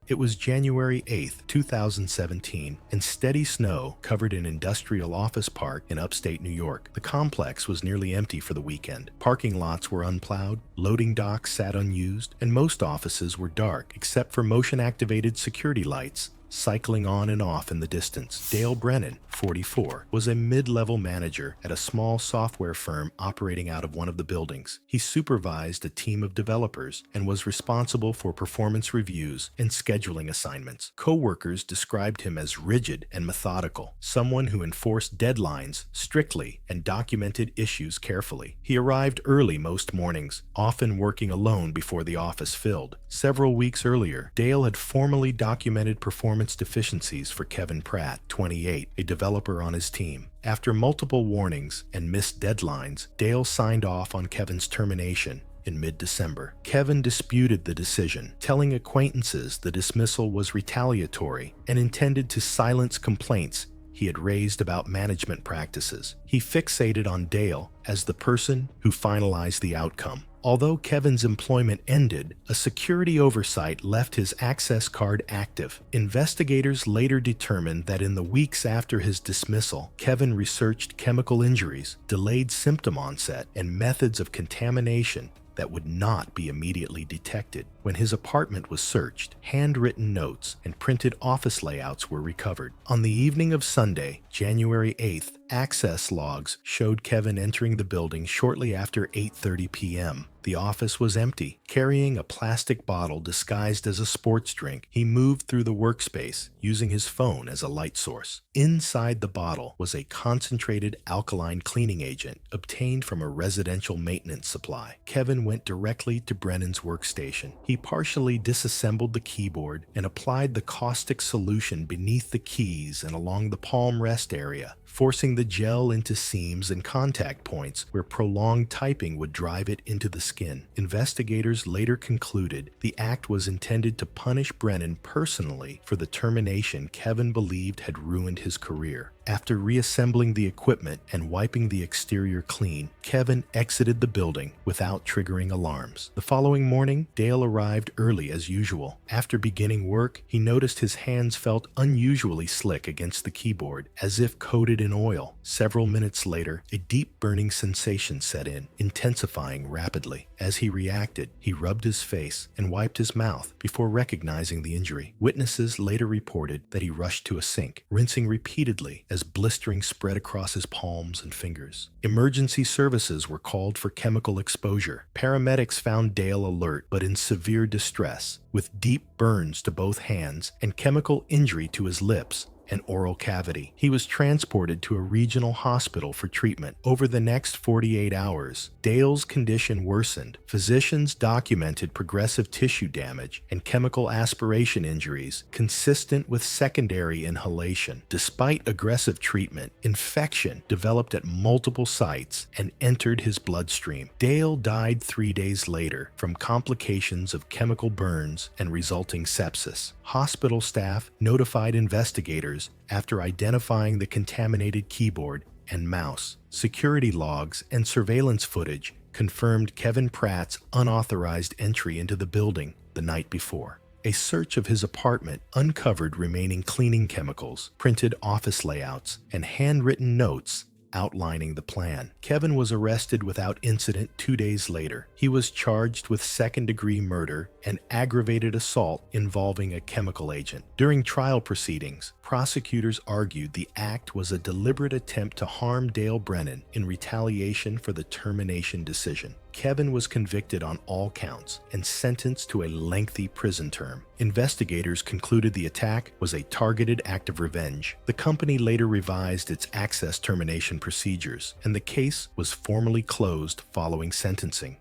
It was January 8, 2017, and steady snow covered an industrial office park in upstate New York. The complex was nearly empty for the weekend. Parking lots were unplowed, loading docks sat unused, and most offices were dark except for motion-activated security lights cycling on and off in the distance. Dale Brennan, 44, was a mid-level manager at a small software firm operating out of one of the buildings. He supervised a team of developers and was responsible for performance reviews and scheduling assignments. Co-workers described him as rigid and methodical, someone who enforced deadlines strictly and documented issues carefully. He arrived early most mornings, often working alone before the office filled. Several weeks earlier, Dale had formally documented performance deficiencies for Kevin Pratt, 28, a developer on his team. After multiple warnings and missed deadlines, Dale signed off on Kevin's termination in mid-December. Kevin disputed the decision, telling acquaintances the dismissal was retaliatory and intended to silence complaints he had raised about management practices. He fixated on Dale as the person who finalized the outcome. Although Kevin's employment ended, a security oversight left his access card active. Investigators later determined that in the weeks after his dismissal, Kevin researched chemical injuries, delayed symptom onset, and methods of contamination that would not be immediately detected. When his apartment was searched, handwritten notes and printed office layouts were recovered. On the evening of Sunday, January 8th, access logs showed Kevin entering the building shortly after 8:30 p.m. The office was empty. Carrying a plastic bottle disguised as a sports drink, he moved through the workspace, using his phone as a light source. Inside the bottle was a concentrated alkaline cleaning agent obtained from a residential maintenance supply. Kevin went directly to Brennan's workstation. He partially disassembled the keyboard and applied the caustic solution beneath the keys and along the palm rest area, forcing the gel into seams and contact points where prolonged typing would drive it into the skin. Investigators later concluded the act was intended to punish Brennan personally for the termination Kevin believed had ruined his career. After reassembling the equipment and wiping the exterior clean, Kevin exited the building without triggering alarms. The following morning, Dale arrived early as usual. After beginning work, he noticed his hands felt unusually slick against the keyboard, as if coated in oil. Several minutes later, a deep burning sensation set in, intensifying rapidly. As he reacted, he rubbed his face and wiped his mouth before recognizing the injury. Witnesses later reported that he rushed to a sink, rinsing repeatedly as blistering spread across his palms and fingers. Emergency services were called for chemical exposure. Paramedics found Dale alert but in severe distress, with deep burns to both hands and chemical injury to his lips and oral cavity. He was transported to a regional hospital for treatment. Over the next 48 hours, Dale's condition worsened. Physicians documented progressive tissue damage and chemical aspiration injuries consistent with secondary inhalation. Despite aggressive treatment, infection developed at multiple sites and entered his bloodstream. Dale died 3 days later from complications of chemical burns and resulting sepsis. Hospital staff notified investigators after identifying the contaminated keyboard and mouse. Security logs and surveillance footage confirmed Kevin Pratt's unauthorized entry into the building the night before. A search of his apartment uncovered remaining cleaning chemicals, printed office layouts, and handwritten notes outlining the plan. Kevin was arrested without incident 2 days later. He was charged with second-degree murder and aggravated assault involving a chemical agent. During trial proceedings, prosecutors argued the act was a deliberate attempt to harm Dale Brennan in retaliation for the termination decision. Kevin was convicted on all counts and sentenced to a lengthy prison term. Investigators concluded the attack was a targeted act of revenge. The company later revised its access termination procedures, and the case was formally closed following sentencing.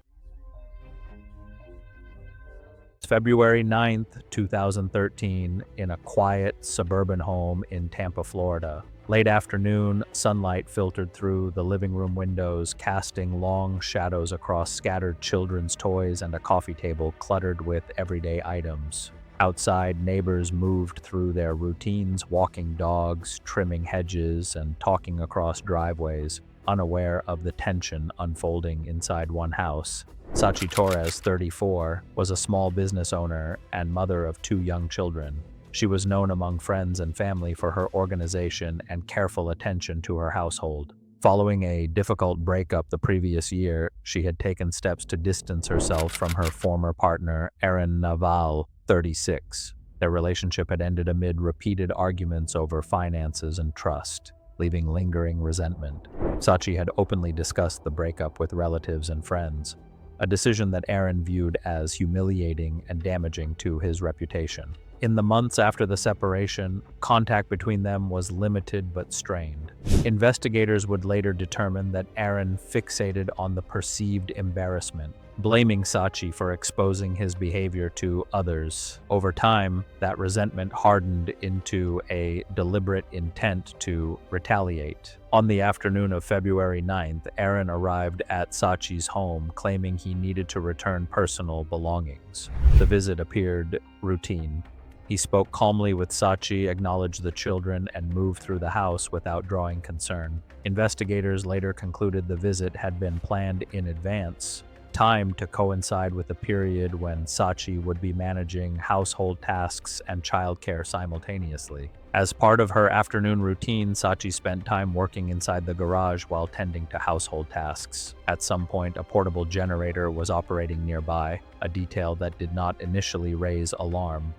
February 9th, 2013, in a quiet suburban home in Tampa, Florida. Late afternoon, sunlight filtered through the living room windows, casting long shadows across scattered children's toys and a coffee table cluttered with everyday items. Outside, neighbors moved through their routines, walking dogs, trimming hedges, and talking across driveways, unaware of the tension unfolding inside one house. Sachi Torres, 34, was a small business owner and mother of 2 young children. She was known among friends and family for her organization and careful attention to her household. Following a difficult breakup the previous year, she had taken steps to distance herself from her former partner, Aaron Naval, 36. Their relationship had ended amid repeated arguments over finances and trust, leaving lingering resentment. Sachi had openly discussed the breakup with relatives and friends, a decision that Aaron viewed as humiliating and damaging to his reputation. In the months after the separation, contact between them was limited but strained. Investigators would later determine that Aaron fixated on the perceived embarrassment, blaming Sachi for exposing his behavior to others. Over time, that resentment hardened into a deliberate intent to retaliate. On the afternoon of February 9th, Aaron arrived at Sachi's home, claiming he needed to return personal belongings. The visit appeared routine. He spoke calmly with Sachi, acknowledged the children, and moved through the house without drawing concern. Investigators later concluded the visit had been planned in advance, timed to coincide with a period when Sachi would be managing household tasks and childcare simultaneously. As part of her afternoon routine, Sachi spent time working inside the garage while tending to household tasks. At some point, a portable generator was operating nearby, a detail that did not initially raise alarm.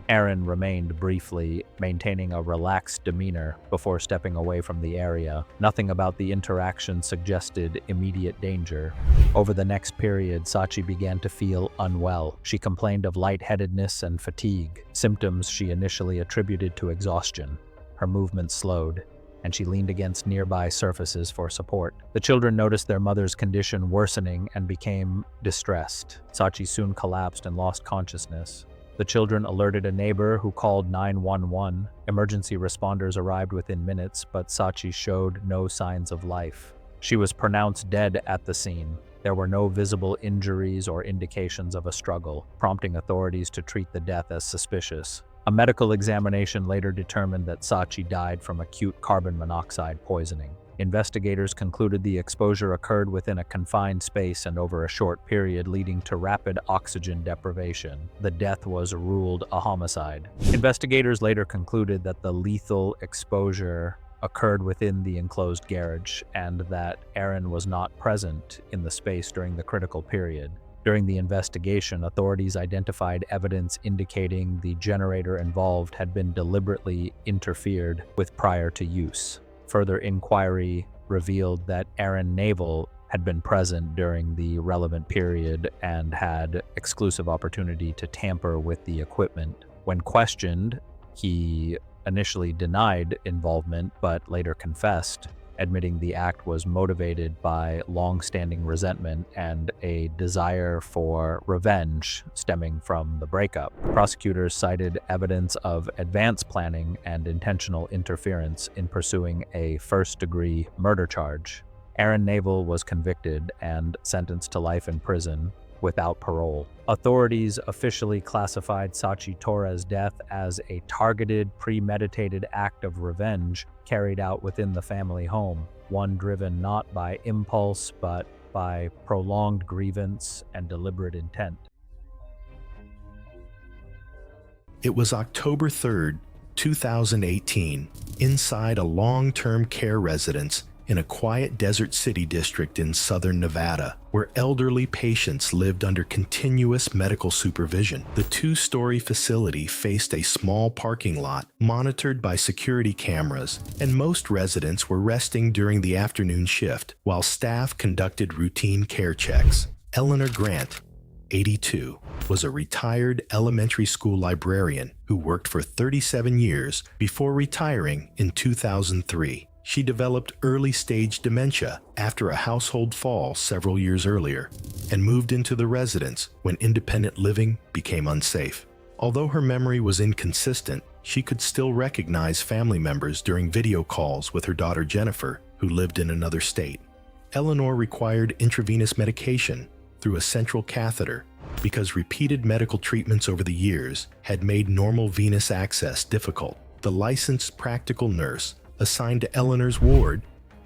Aaron remained briefly, maintaining a relaxed demeanor before stepping away from the area. Nothing about the interaction suggested immediate danger. Over the next period, Sachi began to feel unwell. She complained of lightheadedness and fatigue, symptoms she initially attributed to exhaustion. Her movements slowed, and she leaned against nearby surfaces for support. The children noticed their mother's condition worsening and became distressed. Sachi soon collapsed and lost consciousness. The children alerted a neighbor who called 911. Emergency responders arrived within minutes, but Sachi showed no signs of life. She was pronounced dead at the scene. There were no visible injuries or indications of a struggle, prompting authorities to treat the death as suspicious. A medical examination later determined that Sachi died from acute carbon monoxide poisoning. Investigators concluded the exposure occurred within a confined space and over a short period, leading to rapid oxygen deprivation. The death was ruled a homicide. Investigators later concluded that the lethal exposure occurred within the enclosed garage and that Aaron was not present in the space during the critical period. During the investigation, authorities identified evidence indicating the generator involved had been deliberately interfered with prior to use. Further inquiry revealed that Aaron Navel had been present during the relevant period and had exclusive opportunity to tamper with the equipment. When questioned, he initially denied involvement but later confessed, admitting the act was motivated by long-standing resentment and a desire for revenge stemming from the breakup. Prosecutors cited evidence of advanced planning and intentional interference in pursuing a first-degree murder charge. Aaron Navel was convicted and sentenced to life in prison without parole. Authorities officially classified Sachi Torres' death as a targeted, premeditated act of revenge carried out within the family home, one driven not by impulse but by prolonged grievance and deliberate intent. It was October 3rd, 2018, inside a long-term care residence in a quiet desert city district in southern Nevada, where elderly patients lived under continuous medical supervision. The two-story facility faced a small parking lot monitored by security cameras, and most residents were resting during the afternoon shift, while staff conducted routine care checks. Eleanor Grant, 82, was a retired elementary school librarian who worked for 37 years before retiring in 2003. She developed early-stage dementia after a household fall several years earlier and moved into the residence when independent living became unsafe. Although her memory was inconsistent, she could still recognize family members during video calls with her daughter Jennifer, who lived in another state. Eleanor required intravenous medication through a central catheter because repeated medical treatments over the years had made normal venous access difficult. The licensed practical nurse assigned to Eleanor's ward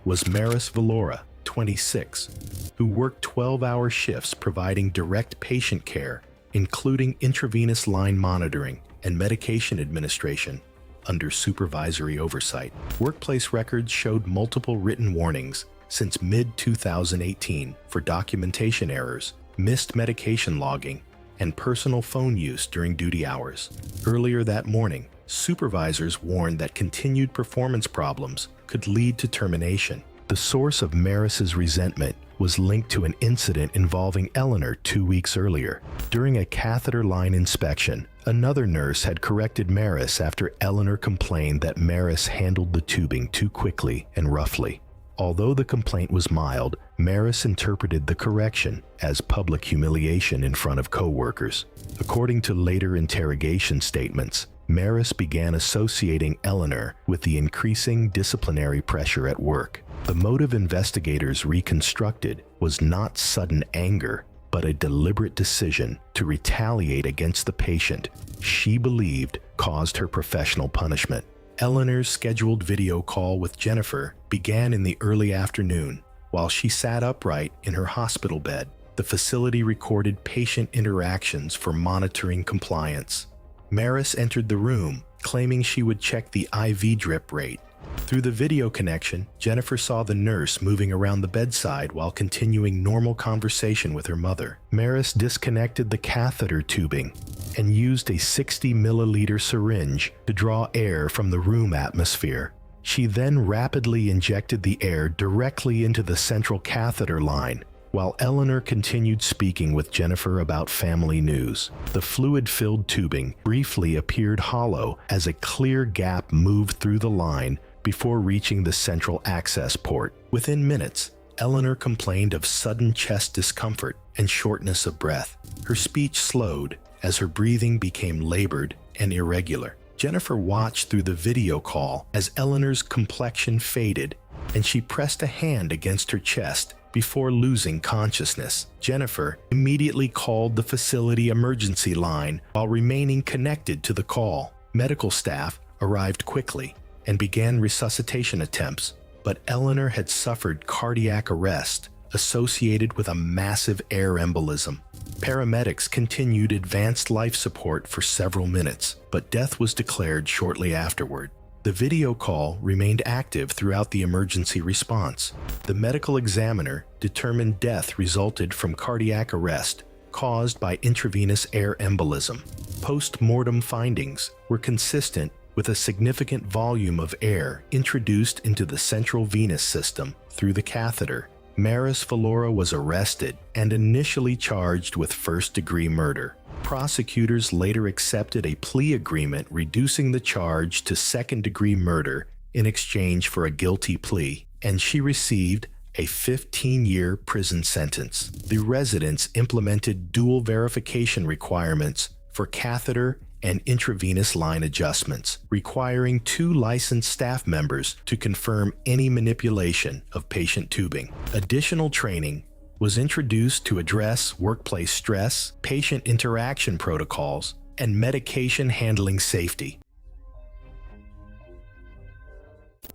was Maris Valora, 26, who worked 12-hour shifts providing direct patient care, including intravenous line monitoring and medication administration under supervisory oversight. Workplace records showed multiple written warnings since mid-2018 for documentation errors, missed medication logging, and personal phone use during duty hours. Earlier that morning, supervisors warned that continued performance problems could lead to termination. The source of Maris's resentment was linked to an incident involving Eleanor 2 weeks earlier. During a catheter line inspection, another nurse had corrected Maris after Eleanor complained that Maris handled the tubing too quickly and roughly. Although the complaint was mild, Maris interpreted the correction as public humiliation in front of co-workers. According to later interrogation statements, Maris began associating Eleanor with the increasing disciplinary pressure at work. The motive investigators reconstructed was not sudden anger, but a deliberate decision to retaliate against the patient she believed caused her professional punishment. Eleanor's scheduled video call with Jennifer began in the early afternoon. While she sat upright in her hospital bed, the facility recorded patient interactions for monitoring compliance. Maris entered the room, claiming she would check the IV drip rate. Through the video connection, Jennifer saw the nurse moving around the bedside while continuing normal conversation with her mother. Maris disconnected the catheter tubing and used a 60-milliliter syringe to draw air from the room atmosphere. She then rapidly injected the air directly into the central catheter line, while Eleanor continued speaking with Jennifer about family news. The fluid-filled tubing briefly appeared hollow as a clear gap moved through the line before reaching the central access port. Within minutes, Eleanor complained of sudden chest discomfort and shortness of breath. Her speech slowed as her breathing became labored and irregular. Jennifer watched through the video call as Eleanor's complexion faded, and she pressed a hand against her chest before losing consciousness. Jennifer immediately called the facility emergency line while remaining connected to the call. Medical staff arrived quickly and began resuscitation attempts, but Eleanor had suffered cardiac arrest associated with a massive air embolism. Paramedics continued advanced life support for several minutes, but death was declared shortly afterward. The video call remained active throughout the emergency response. The medical examiner determined death resulted from cardiac arrest caused by intravenous air embolism. Post-mortem findings were consistent with a significant volume of air introduced into the central venous system through the catheter. Maris Valora was arrested and initially charged with first-degree murder. Prosecutors later accepted a plea agreement reducing the charge to second-degree murder in exchange for a guilty plea, and she received a 15-year prison sentence. The residents implemented dual verification requirements for catheter and intravenous line adjustments, requiring 2 licensed staff members to confirm any manipulation of patient tubing. Additional training was introduced to address workplace stress, patient interaction protocols, and medication handling safety.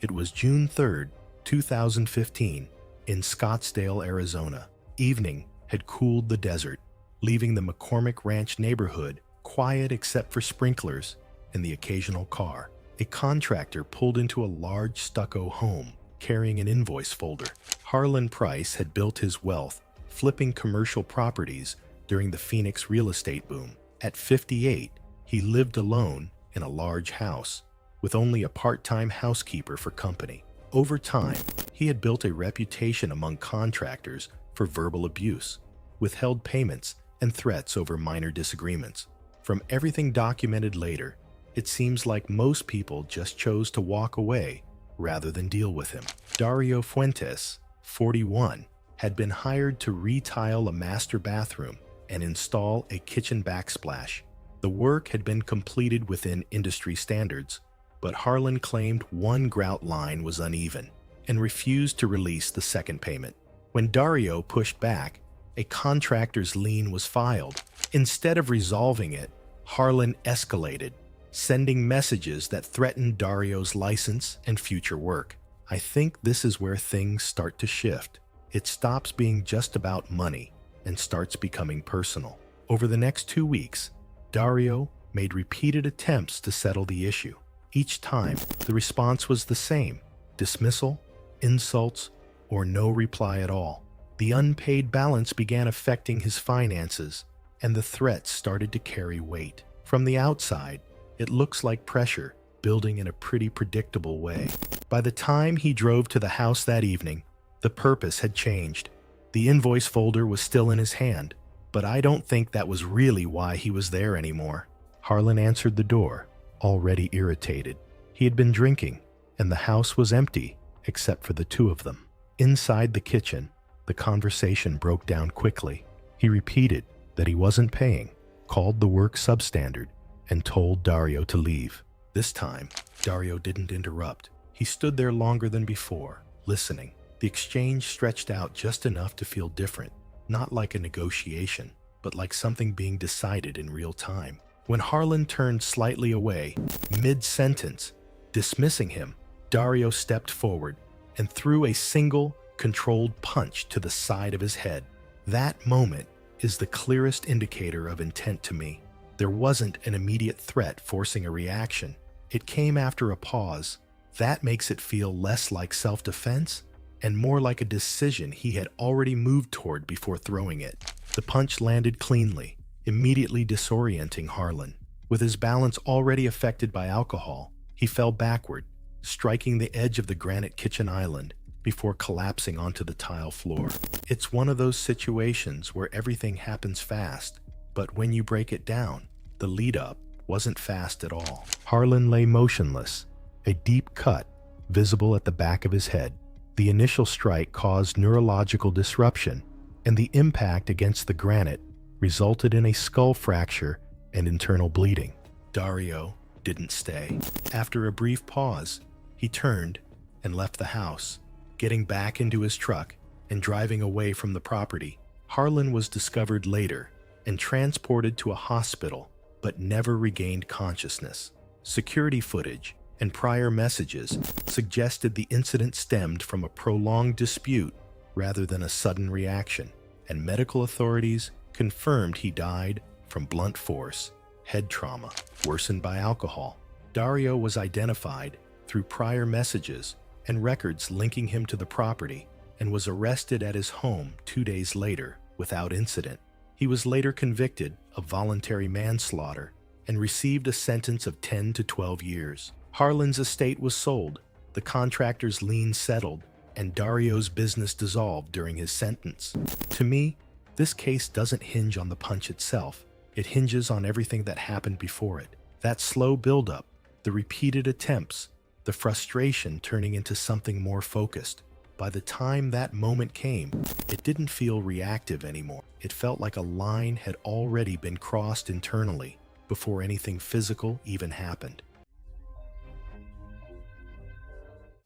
It was June 3, 2015, in Scottsdale, Arizona. Evening had cooled the desert, leaving the McCormick Ranch neighborhood quiet except for sprinklers and the occasional car. A contractor pulled into a large stucco home, carrying an invoice folder. Harlan Price had built his wealth flipping commercial properties during the Phoenix real estate boom. At 58, he lived alone in a large house, with only a part-time housekeeper for company. Over time, he had built a reputation among contractors for verbal abuse, withheld payments, and threats over minor disagreements. From everything documented later, it seems like most people just chose to walk away rather than deal with him. Dario Fuentes, 41, had been hired to retile a master bathroom and install a kitchen backsplash. The work had been completed within industry standards, but Harlan claimed one grout line was uneven and refused to release the second payment. When Dario pushed back, a contractor's lien was filed. Instead of resolving it, Harlan escalated, sending messages that threatened Dario's license and future work. I think this is where things start to shift. It stops being just about money and starts becoming personal. Over the next 2 weeks, Dario made repeated attempts to settle the issue. Each time, the response was the same: dismissal, insults, or no reply at all. The unpaid balance began affecting his finances, and the threats started to carry weight. From the outside, it looks like pressure building in a pretty predictable way. By the time he drove to the house that evening, the purpose had changed. The invoice folder was still in his hand, but I don't think that was really why he was there anymore. Harlan answered the door, already irritated. He had been drinking, and the house was empty except for the two of them. Inside the kitchen, the conversation broke down quickly. He repeated that he wasn't paying, called the work substandard, and told Dario to leave. This time, Dario didn't interrupt. He stood there longer than before, listening. The exchange stretched out just enough to feel different, not like a negotiation, but like something being decided in real time. When Harlan turned slightly away, mid-sentence, dismissing him, Dario stepped forward and threw a single, controlled punch to the side of his head. That moment is the clearest indicator of intent to me. There wasn't an immediate threat forcing a reaction. It came after a pause. That makes it feel less like self-defense and more like a decision he had already moved toward before throwing it. The punch landed cleanly, immediately disorienting Harlan. With his balance already affected by alcohol, he fell backward, striking the edge of the granite kitchen island before collapsing onto the tile floor. It's one of those situations where everything happens fast, but when you break it down, the lead-up wasn't fast at all. Harlan lay motionless, a deep cut visible at the back of his head. The initial strike caused neurological disruption, and the impact against the granite resulted in a skull fracture and internal bleeding. Dario didn't stay. After a brief pause, he turned and left the house, getting back into his truck and driving away from the property. Harlan was discovered later and transported to a hospital, but never regained consciousness. Security footage and prior messages suggested the incident stemmed from a prolonged dispute rather than a sudden reaction, and medical authorities confirmed he died from blunt force, head trauma, worsened by alcohol. Dario was identified through prior messages and records linking him to the property and was arrested at his home 2 days later without incident. He was later convicted of voluntary manslaughter and received a sentence of 10 to 12 years. Harlan's estate was sold, the contractor's lien settled, and Dario's business dissolved during his sentence. To me, this case doesn't hinge on the punch itself. It hinges on everything that happened before it. That slow buildup, the repeated attempts, the frustration turning into something more focused. By the time that moment came, it didn't feel reactive anymore. It felt like a line had already been crossed internally before anything physical even happened.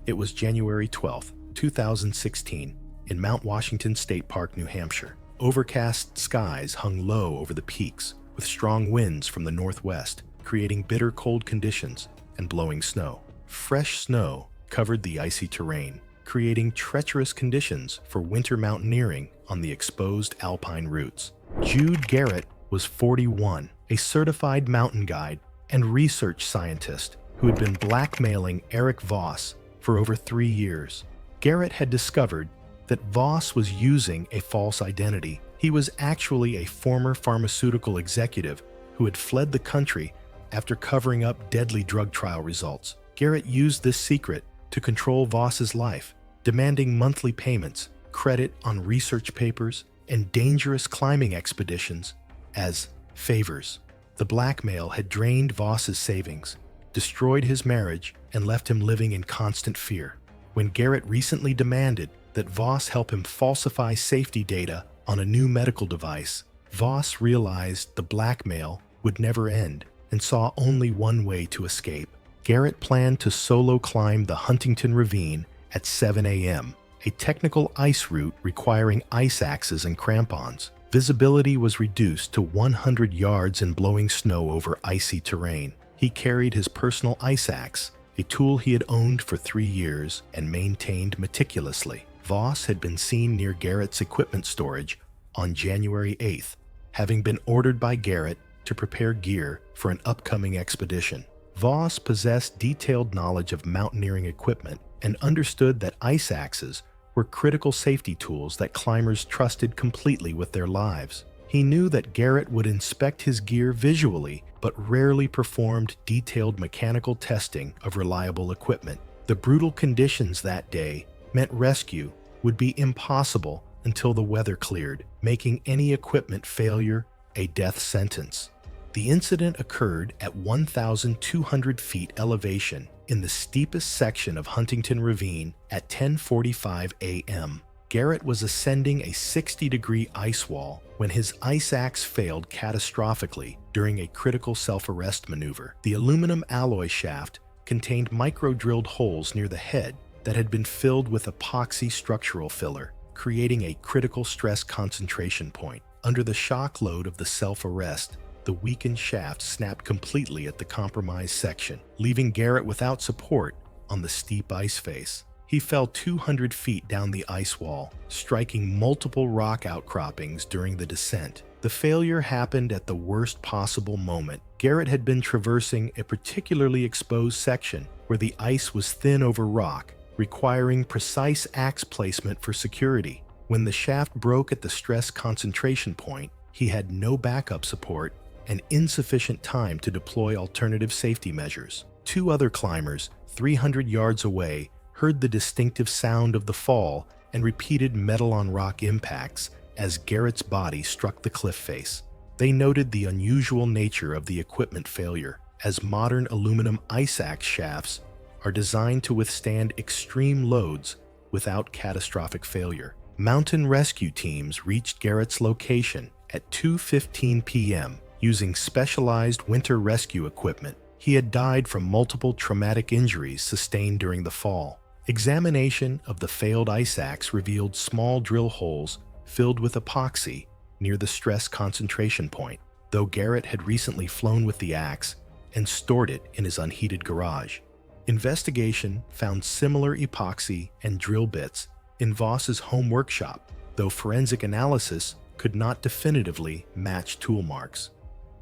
It was January 12, 2016, in Mount Washington State Park, New Hampshire. Overcast skies hung low over the peaks, with strong winds from the northwest, creating bitter cold conditions and blowing snow. Fresh snow covered the icy terrain, creating treacherous conditions for winter mountaineering on the exposed alpine routes. Jude Garrett was 41, a certified mountain guide and research scientist who had been blackmailing Eric Voss for over 3 years. Garrett had discovered that Voss was using a false identity. He was actually a former pharmaceutical executive who had fled the country after covering up deadly drug trial results. Garrett used this secret to control Voss's life, demanding monthly payments, credit on research papers, and dangerous climbing expeditions as favors. The blackmail had drained Voss's savings, destroyed his marriage, and left him living in constant fear. When Garrett recently demanded that Voss help him falsify safety data on a new medical device, Voss realized the blackmail would never end and saw only one way to escape. Garrett planned to solo climb the Huntington Ravine at 7 a.m., a technical ice route requiring ice axes and crampons. Visibility was reduced to 100 yards in blowing snow over icy terrain. He carried his personal ice axe, a tool he had owned for 3 years and maintained meticulously. Voss had been seen near Garrett's equipment storage on January 8th, having been ordered by Garrett to prepare gear for an upcoming expedition. Voss possessed detailed knowledge of mountaineering equipment and understood that ice axes were critical safety tools that climbers trusted completely with their lives. He knew that Garrett would inspect his gear visually, but rarely performed detailed mechanical testing of reliable equipment. The brutal conditions that day meant rescue would be impossible until the weather cleared, making any equipment failure a death sentence. The incident occurred at 1,200 feet elevation in the steepest section of Huntington Ravine at 10:45 a.m. Garrett was ascending a 60-degree ice wall when his ice axe failed catastrophically during a critical self-arrest maneuver. The aluminum alloy shaft contained micro-drilled holes near the head that had been filled with epoxy structural filler, creating a critical stress concentration point. Under the shock load of the self-arrest, the weakened shaft snapped completely at the compromised section, leaving Garrett without support on the steep ice face. He fell 200 feet down the ice wall, striking multiple rock outcroppings during the descent. The failure happened at the worst possible moment. Garrett had been traversing a particularly exposed section where the ice was thin over rock, requiring precise axe placement for security. When the shaft broke at the stress concentration point, he had no backup support and insufficient time to deploy alternative safety measures. 2 other climbers, 300 yards away, heard the distinctive sound of the fall and repeated metal-on-rock impacts as Garrett's body struck the cliff face. They noted the unusual nature of the equipment failure, as modern aluminum ice axe shafts are designed to withstand extreme loads without catastrophic failure. Mountain rescue teams reached Garrett's location at 2:15 p.m. using specialized winter rescue equipment. He had died from multiple traumatic injuries sustained during the fall. Examination of the failed ice axe revealed small drill holes filled with epoxy near the stress concentration point, though Garrett had recently flown with the axe and stored it in his unheated garage. Investigation found similar epoxy and drill bits in Voss's home workshop, though forensic analysis could not definitively match tool marks.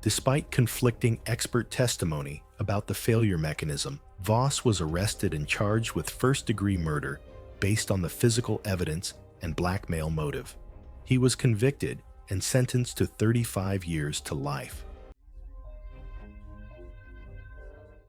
Despite conflicting expert testimony about the failure mechanism, Voss was arrested and charged with first-degree murder based on the physical evidence and blackmail motive. He was convicted and sentenced to 35 years to life.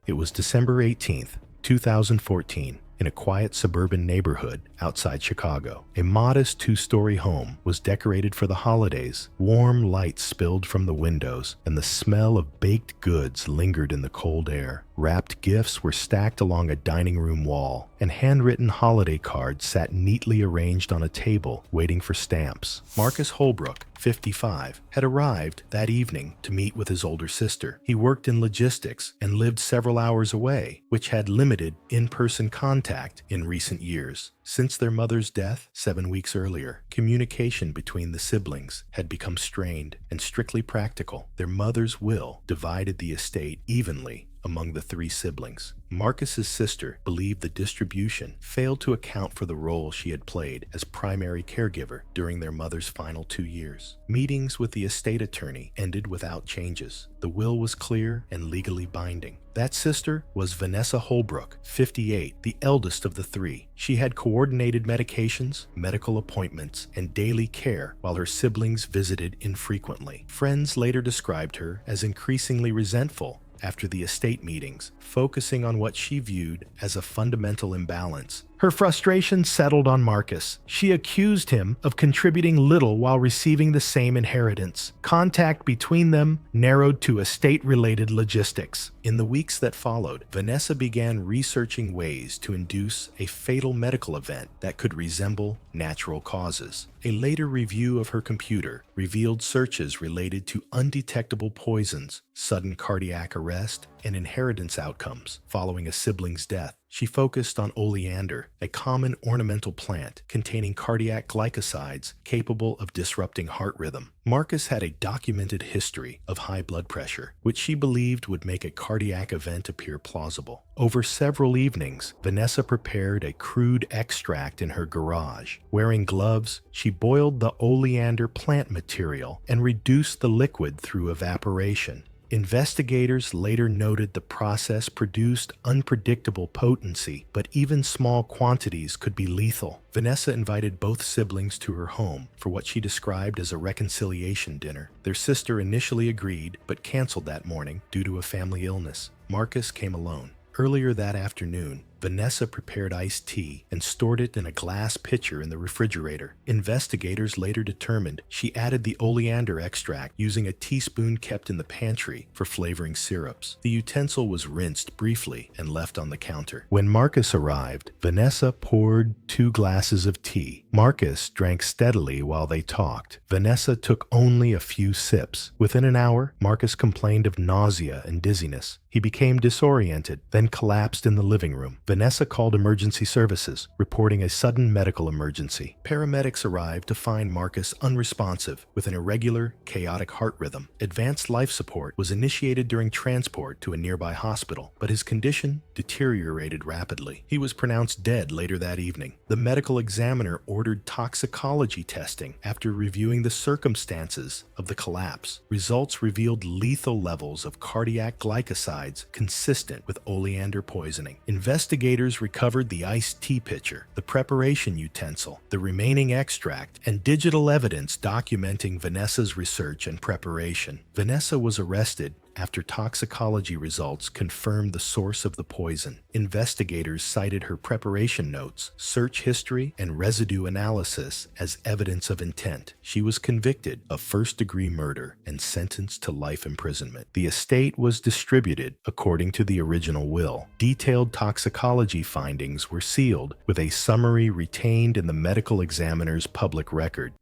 It was December 18th, 2014, in a quiet suburban neighborhood outside Chicago. A modest two-story home was decorated for the holidays. Warm light spilled from the windows, and the smell of baked goods lingered in the cold air. Wrapped gifts were stacked along a dining room wall, and handwritten holiday cards sat neatly arranged on a table, waiting for stamps. Marcus Holbrook, 55, had arrived that evening to meet with his older sister. He worked in logistics and lived several hours away, which had limited in-person contact in recent years. Since their mother's death 7 weeks earlier, communication between the siblings had become strained and strictly practical. Their mother's will divided the estate evenly among the 3 siblings. Marcus's sister believed the distribution failed to account for the role she had played as primary caregiver during their mother's final 2 years. Meetings with the estate attorney ended without changes. The will was clear and legally binding. That sister was Vanessa Holbrook, 58, the eldest of the 3. She had coordinated medications, medical appointments, and daily care while her siblings visited infrequently. Friends later described her as increasingly resentful after the estate meetings, focusing on what she viewed as a fundamental imbalance. Her frustration settled on Marcus. She accused him of contributing little while receiving the same inheritance. Contact between them narrowed to estate-related logistics. In the weeks that followed, Vanessa began researching ways to induce a fatal medical event that could resemble natural causes. A later review of her computer revealed searches related to undetectable poisons, sudden cardiac arrest, and inheritance outcomes following a sibling's death. She focused on oleander, a common ornamental plant containing cardiac glycosides capable of disrupting heart rhythm. Marcus had a documented history of high blood pressure, which she believed would make a cardiac event appear plausible. Over several evenings, Vanessa prepared a crude extract in her garage. Wearing gloves, she boiled the oleander plant material and reduced the liquid through evaporation. Investigators later noted the process produced unpredictable potency, but even small quantities could be lethal. Vanessa invited both siblings to her home for what she described as a reconciliation dinner. Their sister initially agreed, but canceled that morning due to a family illness. Marcus came alone. Earlier that afternoon, Vanessa prepared iced tea and stored it in a glass pitcher in the refrigerator. Investigators later determined she added the oleander extract using a teaspoon kept in the pantry for flavoring syrups. The utensil was rinsed briefly and left on the counter. When Marcus arrived, Vanessa poured 2 glasses of tea. Marcus drank steadily while they talked. Vanessa took only a few sips. Within an hour, Marcus complained of nausea and dizziness. He became disoriented, then collapsed in the living room. Vanessa called emergency services, reporting a sudden medical emergency. Paramedics arrived to find Marcus unresponsive with an irregular, chaotic heart rhythm. Advanced life support was initiated during transport to a nearby hospital, but his condition deteriorated rapidly. He was pronounced dead later that evening. The medical examiner ordered toxicology testing after reviewing the circumstances of the collapse. Results revealed lethal levels of cardiac glycosides consistent with oleander poisoning. Investigators recovered the iced tea pitcher, the preparation utensil, the remaining extract, and digital evidence documenting Vanessa's research and preparation. Vanessa was arrested after toxicology results confirmed the source of the poison. Investigators cited her preparation notes, search history, and residue analysis as evidence of intent. She was convicted of first-degree murder and sentenced to life imprisonment. The estate was distributed according to the original will. Detailed toxicology findings were sealed with a summary retained in the medical examiner's public record.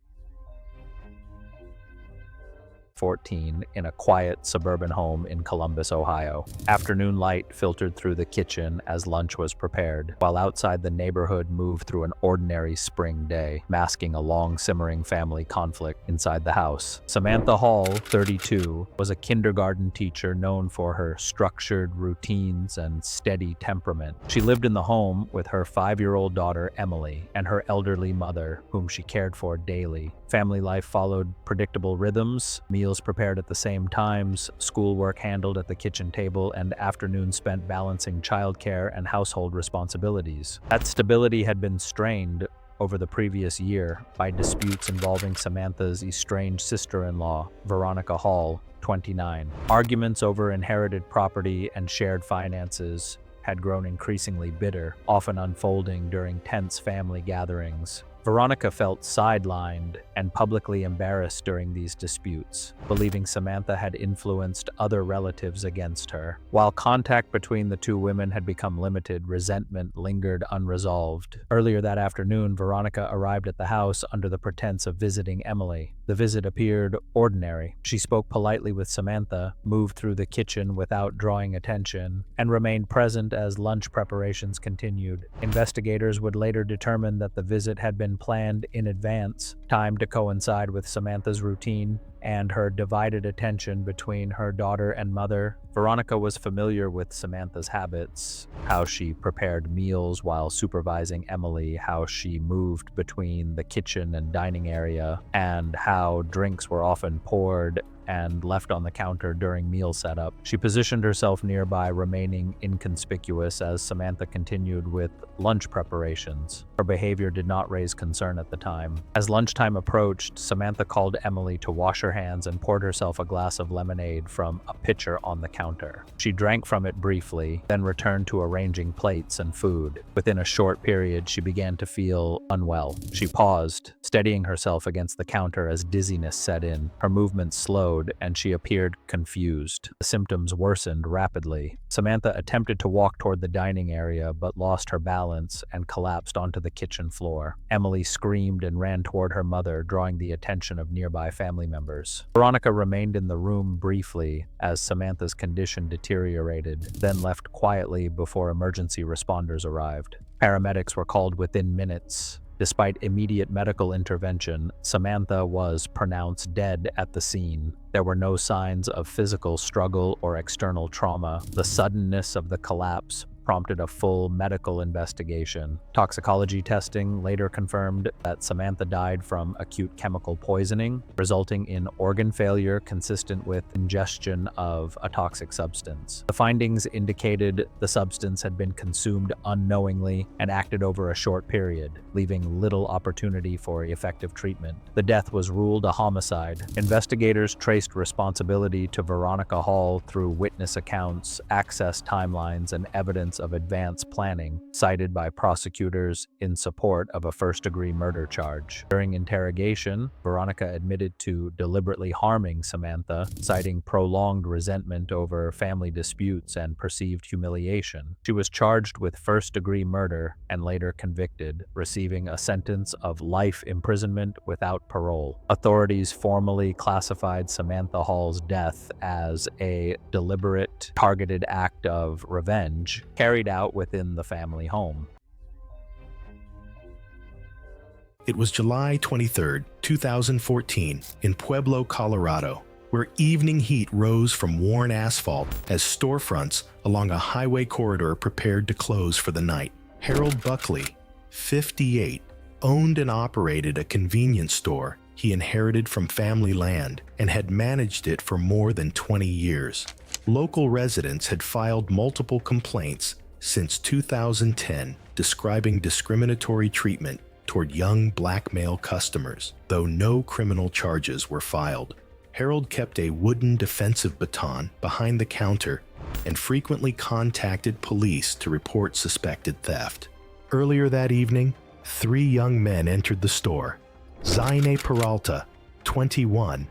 14 in a quiet suburban home in Columbus, Ohio. Afternoon light filtered through the kitchen as lunch was prepared, while outside the neighborhood moved through an ordinary spring day, masking a long simmering family conflict inside the house. Samantha Hall, 32, was a kindergarten teacher known for her structured routines and steady temperament. She lived in the home with her 5-year-old daughter, Emily, and her elderly mother, whom she cared for daily. Family life followed predictable rhythms, meals prepared at the same times, schoolwork handled at the kitchen table, and afternoons spent balancing childcare and household responsibilities. That stability had been strained over the previous year by disputes involving Samantha's estranged sister-in-law, Veronica Hall, 29. Arguments over inherited property and shared finances had grown increasingly bitter, often unfolding during tense family gatherings. Veronica felt sidelined and publicly embarrassed during these disputes, believing Samantha had influenced other relatives against her. While contact between the two women had become limited, resentment lingered unresolved. Earlier that afternoon, Veronica arrived at the house under the pretense of visiting Emily. The visit appeared ordinary. She spoke politely with Samantha, moved through the kitchen without drawing attention, and remained present as lunch preparations continued. Investigators would later determine that the visit had been planned in advance, timed to coincide with Samantha's routine and her divided attention between her daughter and mother. Veronica was familiar with Samantha's habits, how she prepared meals while supervising Emily, how she moved between the kitchen and dining area, and how drinks were often poured and left on the counter during meal setup. She positioned herself nearby, remaining inconspicuous as Samantha continued with lunch preparations. Her behavior did not raise concern at the time. As lunchtime approached, Samantha called Emily to wash her hands and poured herself a glass of lemonade from a pitcher on the counter. She drank from it briefly, then returned to arranging plates and food. Within a short period, she began to feel unwell. She paused, steadying herself against the counter as dizziness set in. Her movements slowed, and she appeared confused. The symptoms worsened rapidly. Samantha attempted to walk toward the dining area, but lost her balance and collapsed onto the kitchen floor. Emily screamed and ran toward her mother, drawing the attention of nearby family members. Veronica remained in the room briefly as Samantha's condition deteriorated, then left quietly before emergency responders arrived. Paramedics were called within minutes. Despite immediate medical intervention, Samantha was pronounced dead at the scene. There were no signs of physical struggle or external trauma. The suddenness of the collapse prompted a full medical investigation. Toxicology testing later confirmed that Samantha died from acute chemical poisoning, resulting in organ failure consistent with ingestion of a toxic substance. The findings indicated the substance had been consumed unknowingly and acted over a short period, leaving little opportunity for effective treatment. The death was ruled a homicide. Investigators traced responsibility to Veronica Hall through witness accounts, access timelines, and evidence of advanced planning, cited by prosecutors in support of a first-degree murder charge. During interrogation, Veronica admitted to deliberately harming Samantha, citing prolonged resentment over family disputes and perceived humiliation. She was charged with first-degree murder and later convicted, receiving a sentence of life imprisonment without parole. Authorities formally classified Samantha Hall's death as a deliberate, targeted act of revenge carried out within the family home. It was July 23, 2014, in Pueblo, Colorado, where evening heat rose from worn asphalt as storefronts along a highway corridor prepared to close for the night. Harold Buckley, 58, owned and operated a convenience store he inherited from family land and had managed it for more than 20 years. Local residents had filed multiple complaints since 2010 describing discriminatory treatment toward young black male customers, though no criminal charges were filed. Harold kept a wooden defensive baton behind the counter and frequently contacted police to report suspected theft. Earlier that evening, 3 young men entered the store. Zaine Peralta, 21,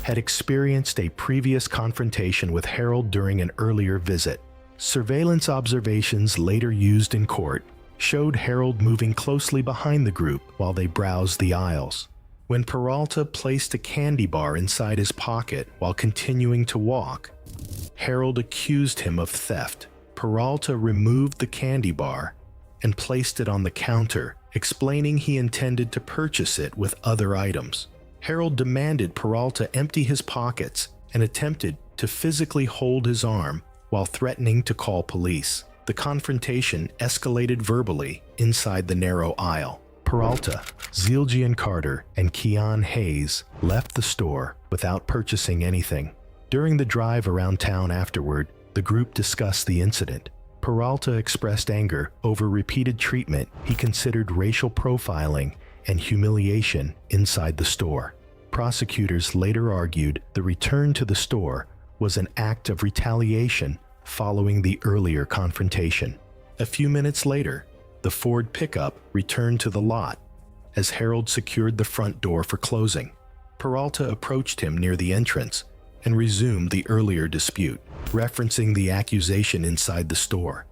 had experienced a previous confrontation with Harold during an earlier visit. Surveillance observations later used in court showed Harold moving closely behind the group while they browsed the aisles. When Peralta placed a candy bar inside his pocket while continuing to walk, Harold accused him of theft. Peralta removed the candy bar and placed it on the counter, explaining he intended to purchase it with other items. Harold demanded Peralta empty his pockets and attempted to physically hold his arm while threatening to call police. The confrontation escalated verbally inside the narrow aisle. Peralta, Ziljian Carter, and Keon Hayes left the store without purchasing anything. During the drive around town afterward, the group discussed the incident. Peralta expressed anger over repeated treatment he considered racial profiling and humiliation inside the store. Prosecutors later argued the return to the store was an act of retaliation following the earlier confrontation. A few minutes later, the Ford pickup returned to the lot as Harold secured the front door for closing. Peralta approached him near the entrance and resumed the earlier dispute, referencing the accusation inside the store.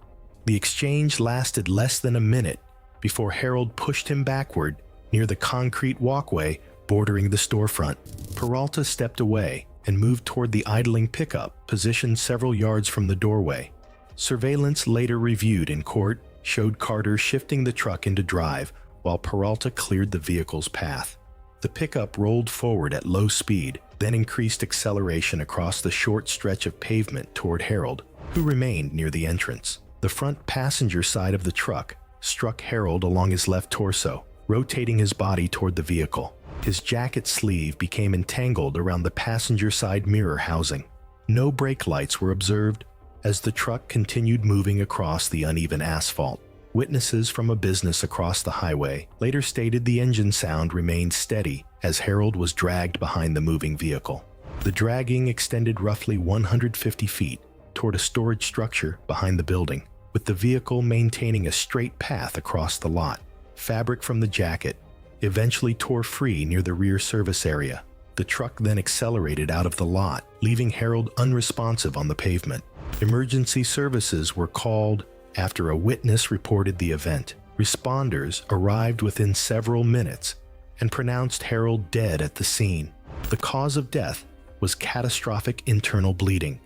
The exchange lasted less than a minute before Harold pushed him backward near the concrete walkway bordering the storefront. Peralta stepped away and moved toward the idling pickup, positioned several yards from the doorway. Surveillance later reviewed in court showed Carter shifting the truck into drive while Peralta cleared the vehicle's path. The pickup rolled forward at low speed, then increased acceleration across the short stretch of pavement toward Harold, who remained near the entrance. The front passenger side of the truck struck Harold along his left torso, rotating his body toward the vehicle. His jacket sleeve became entangled around the passenger side mirror housing. No brake lights were observed as the truck continued moving across the uneven asphalt. Witnesses from a business across the highway later stated the engine sound remained steady as Harold was dragged behind the moving vehicle. The dragging extended roughly 150 feet toward a storage structure behind the building, with the vehicle maintaining a straight path across the lot. Fabric from the jacket eventually tore free near the rear service area. The truck then accelerated out of the lot, leaving Harold unresponsive on the pavement. Emergency services were called after a witness reported the event. Responders arrived within several minutes and pronounced Harold dead at the scene. The cause of death was catastrophic internal bleeding,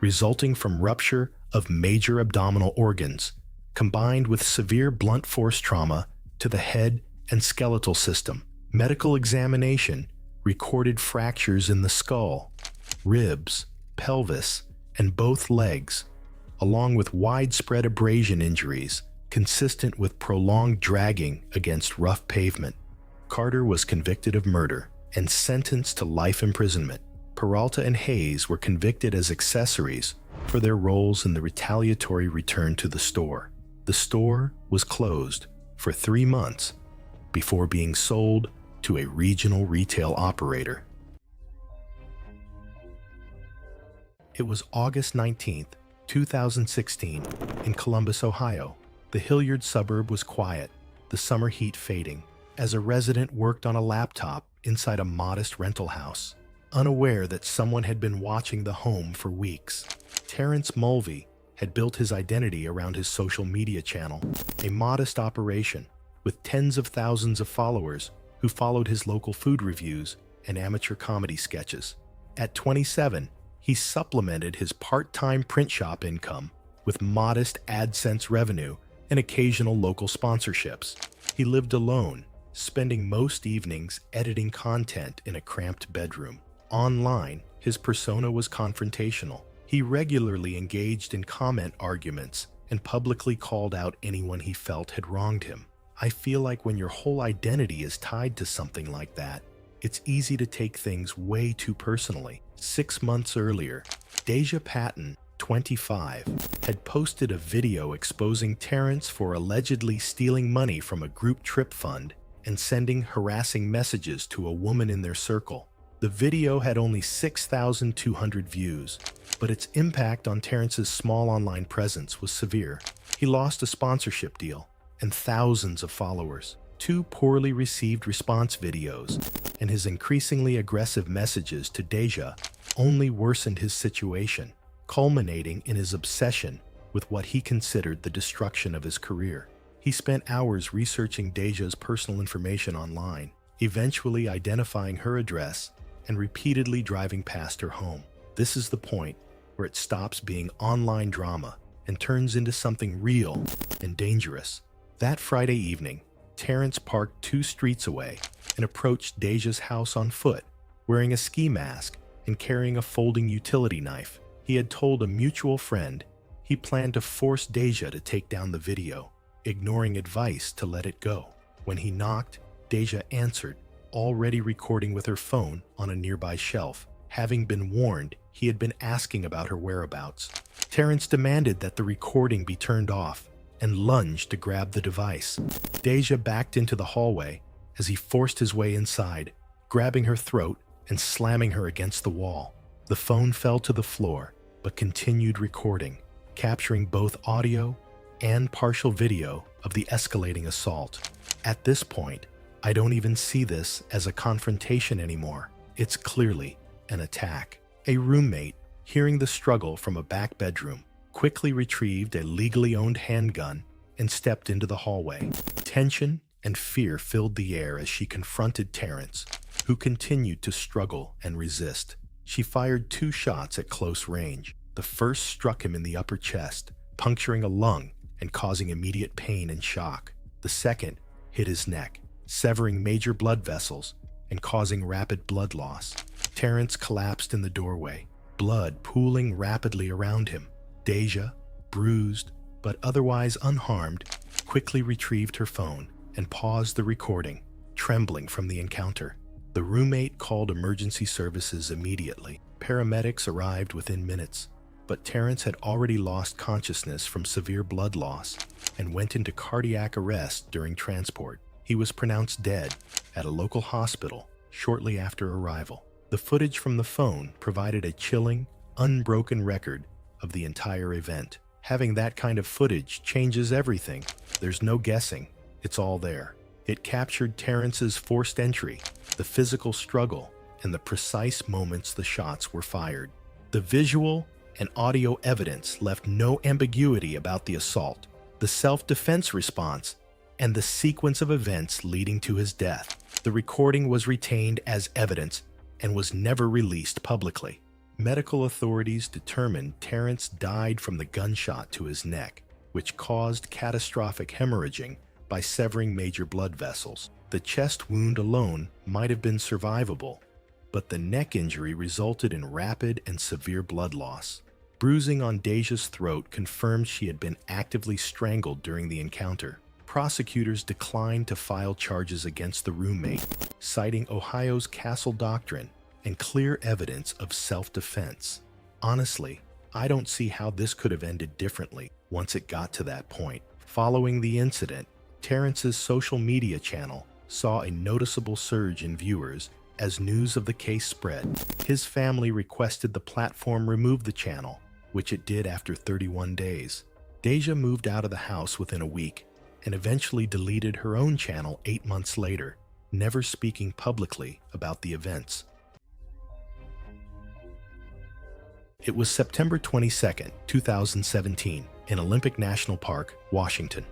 resulting from rupture of major abdominal organs, combined with severe blunt force trauma to the head and skeletal system. Medical examination recorded fractures in the skull, ribs, pelvis, and both legs, along with widespread abrasion injuries consistent with prolonged dragging against rough pavement. Carter was convicted of murder and sentenced to life imprisonment. Peralta and Hayes were convicted as accessories for their roles in the retaliatory return to the store. The store was closed for 3 months before being sold to a regional retail operator. It was August 19th, 2016, in Columbus, Ohio. The Hilliard suburb was quiet, the summer heat fading, as a resident worked on a laptop inside a modest rental house, unaware that someone had been watching the home for weeks. Terrence Mulvey had built his identity around his social media channel, a modest operation with tens of thousands of followers who followed his local food reviews and amateur comedy sketches. At 27, he supplemented his part-time print shop income with modest AdSense revenue and occasional local sponsorships. He lived alone, spending most evenings editing content in a cramped bedroom. Online, his persona was confrontational. He regularly engaged in comment arguments and publicly called out anyone he felt had wronged him. I feel like when your whole identity is tied to something like that, it's easy to take things way too personally. 6 months earlier, Deja Patton, 25, had posted a video exposing Terrence for allegedly stealing money from a group trip fund and sending harassing messages to a woman in their circle. The video had only 6,200 views, but its impact on Terrence's small online presence was severe. He lost a sponsorship deal and thousands of followers. 2 poorly received response videos and his increasingly aggressive messages to Deja only worsened his situation, culminating in his obsession with what he considered the destruction of his career. He spent hours researching Deja's personal information online, eventually identifying her address and repeatedly driving past her home. This is the point where it stops being online drama and turns into something real and dangerous. That Friday evening, Terrence parked 2 streets away and approached Deja's house on foot, wearing a ski mask and carrying a folding utility knife. He had told a mutual friend he planned to force Deja to take down the video, ignoring advice to let it go. When he knocked, Deja answered, already recording with her phone on a nearby shelf. Having been warned, he had been asking about her whereabouts. Terrence demanded that the recording be turned off and lunged to grab the device. Deja backed into the hallway as he forced his way inside, grabbing her throat and slamming her against the wall. The phone fell to the floor, but continued recording, capturing both audio and partial video of the escalating assault. At this point, I don't even see this as a confrontation anymore. It's clearly an attack. A roommate, hearing the struggle from a back bedroom, quickly retrieved a legally owned handgun and stepped into the hallway. Tension and fear filled the air as she confronted Terrence, who continued to struggle and resist. She fired 2 shots at close range. The first struck him in the upper chest, puncturing a lung and causing immediate pain and shock. The second hit his neck, severing major blood vessels and causing rapid blood loss. Terrence collapsed in the doorway, blood pooling rapidly around him. Deja, bruised but otherwise unharmed, quickly retrieved her phone and paused the recording, trembling from the encounter. The roommate called emergency services immediately. Paramedics arrived within minutes, but Terrence had already lost consciousness from severe blood loss and went into cardiac arrest during transport. He was pronounced dead at a local hospital shortly after arrival. The footage from the phone provided a chilling, unbroken record of the entire event. Having that kind of footage changes everything. There's no guessing. It's all there. It captured Terrence's forced entry, the physical struggle, and the precise moments the shots were fired. The visual and audio evidence left no ambiguity about the assault, the self-defense response, and the sequence of events leading to his death. The recording was retained as evidence and was never released publicly. Medical authorities determined Terrence died from the gunshot to his neck, which caused catastrophic hemorrhaging by severing major blood vessels. The chest wound alone might have been survivable, but the neck injury resulted in rapid and severe blood loss. Bruising on Deja's throat confirmed she had been actively strangled during the encounter. Prosecutors declined to file charges against the roommate, citing Ohio's Castle Doctrine and clear evidence of self-defense. Honestly, I don't see how this could have ended differently once it got to that point. Following the incident, Terrence's social media channel saw a noticeable surge in viewers as news of the case spread. His family requested the platform remove the channel, which it did after 31 days. Deja moved out of the house within a week and eventually deleted her own channel 8 months later, never speaking publicly about the events. It was September 22, 2017, in Olympic National Park, Washington.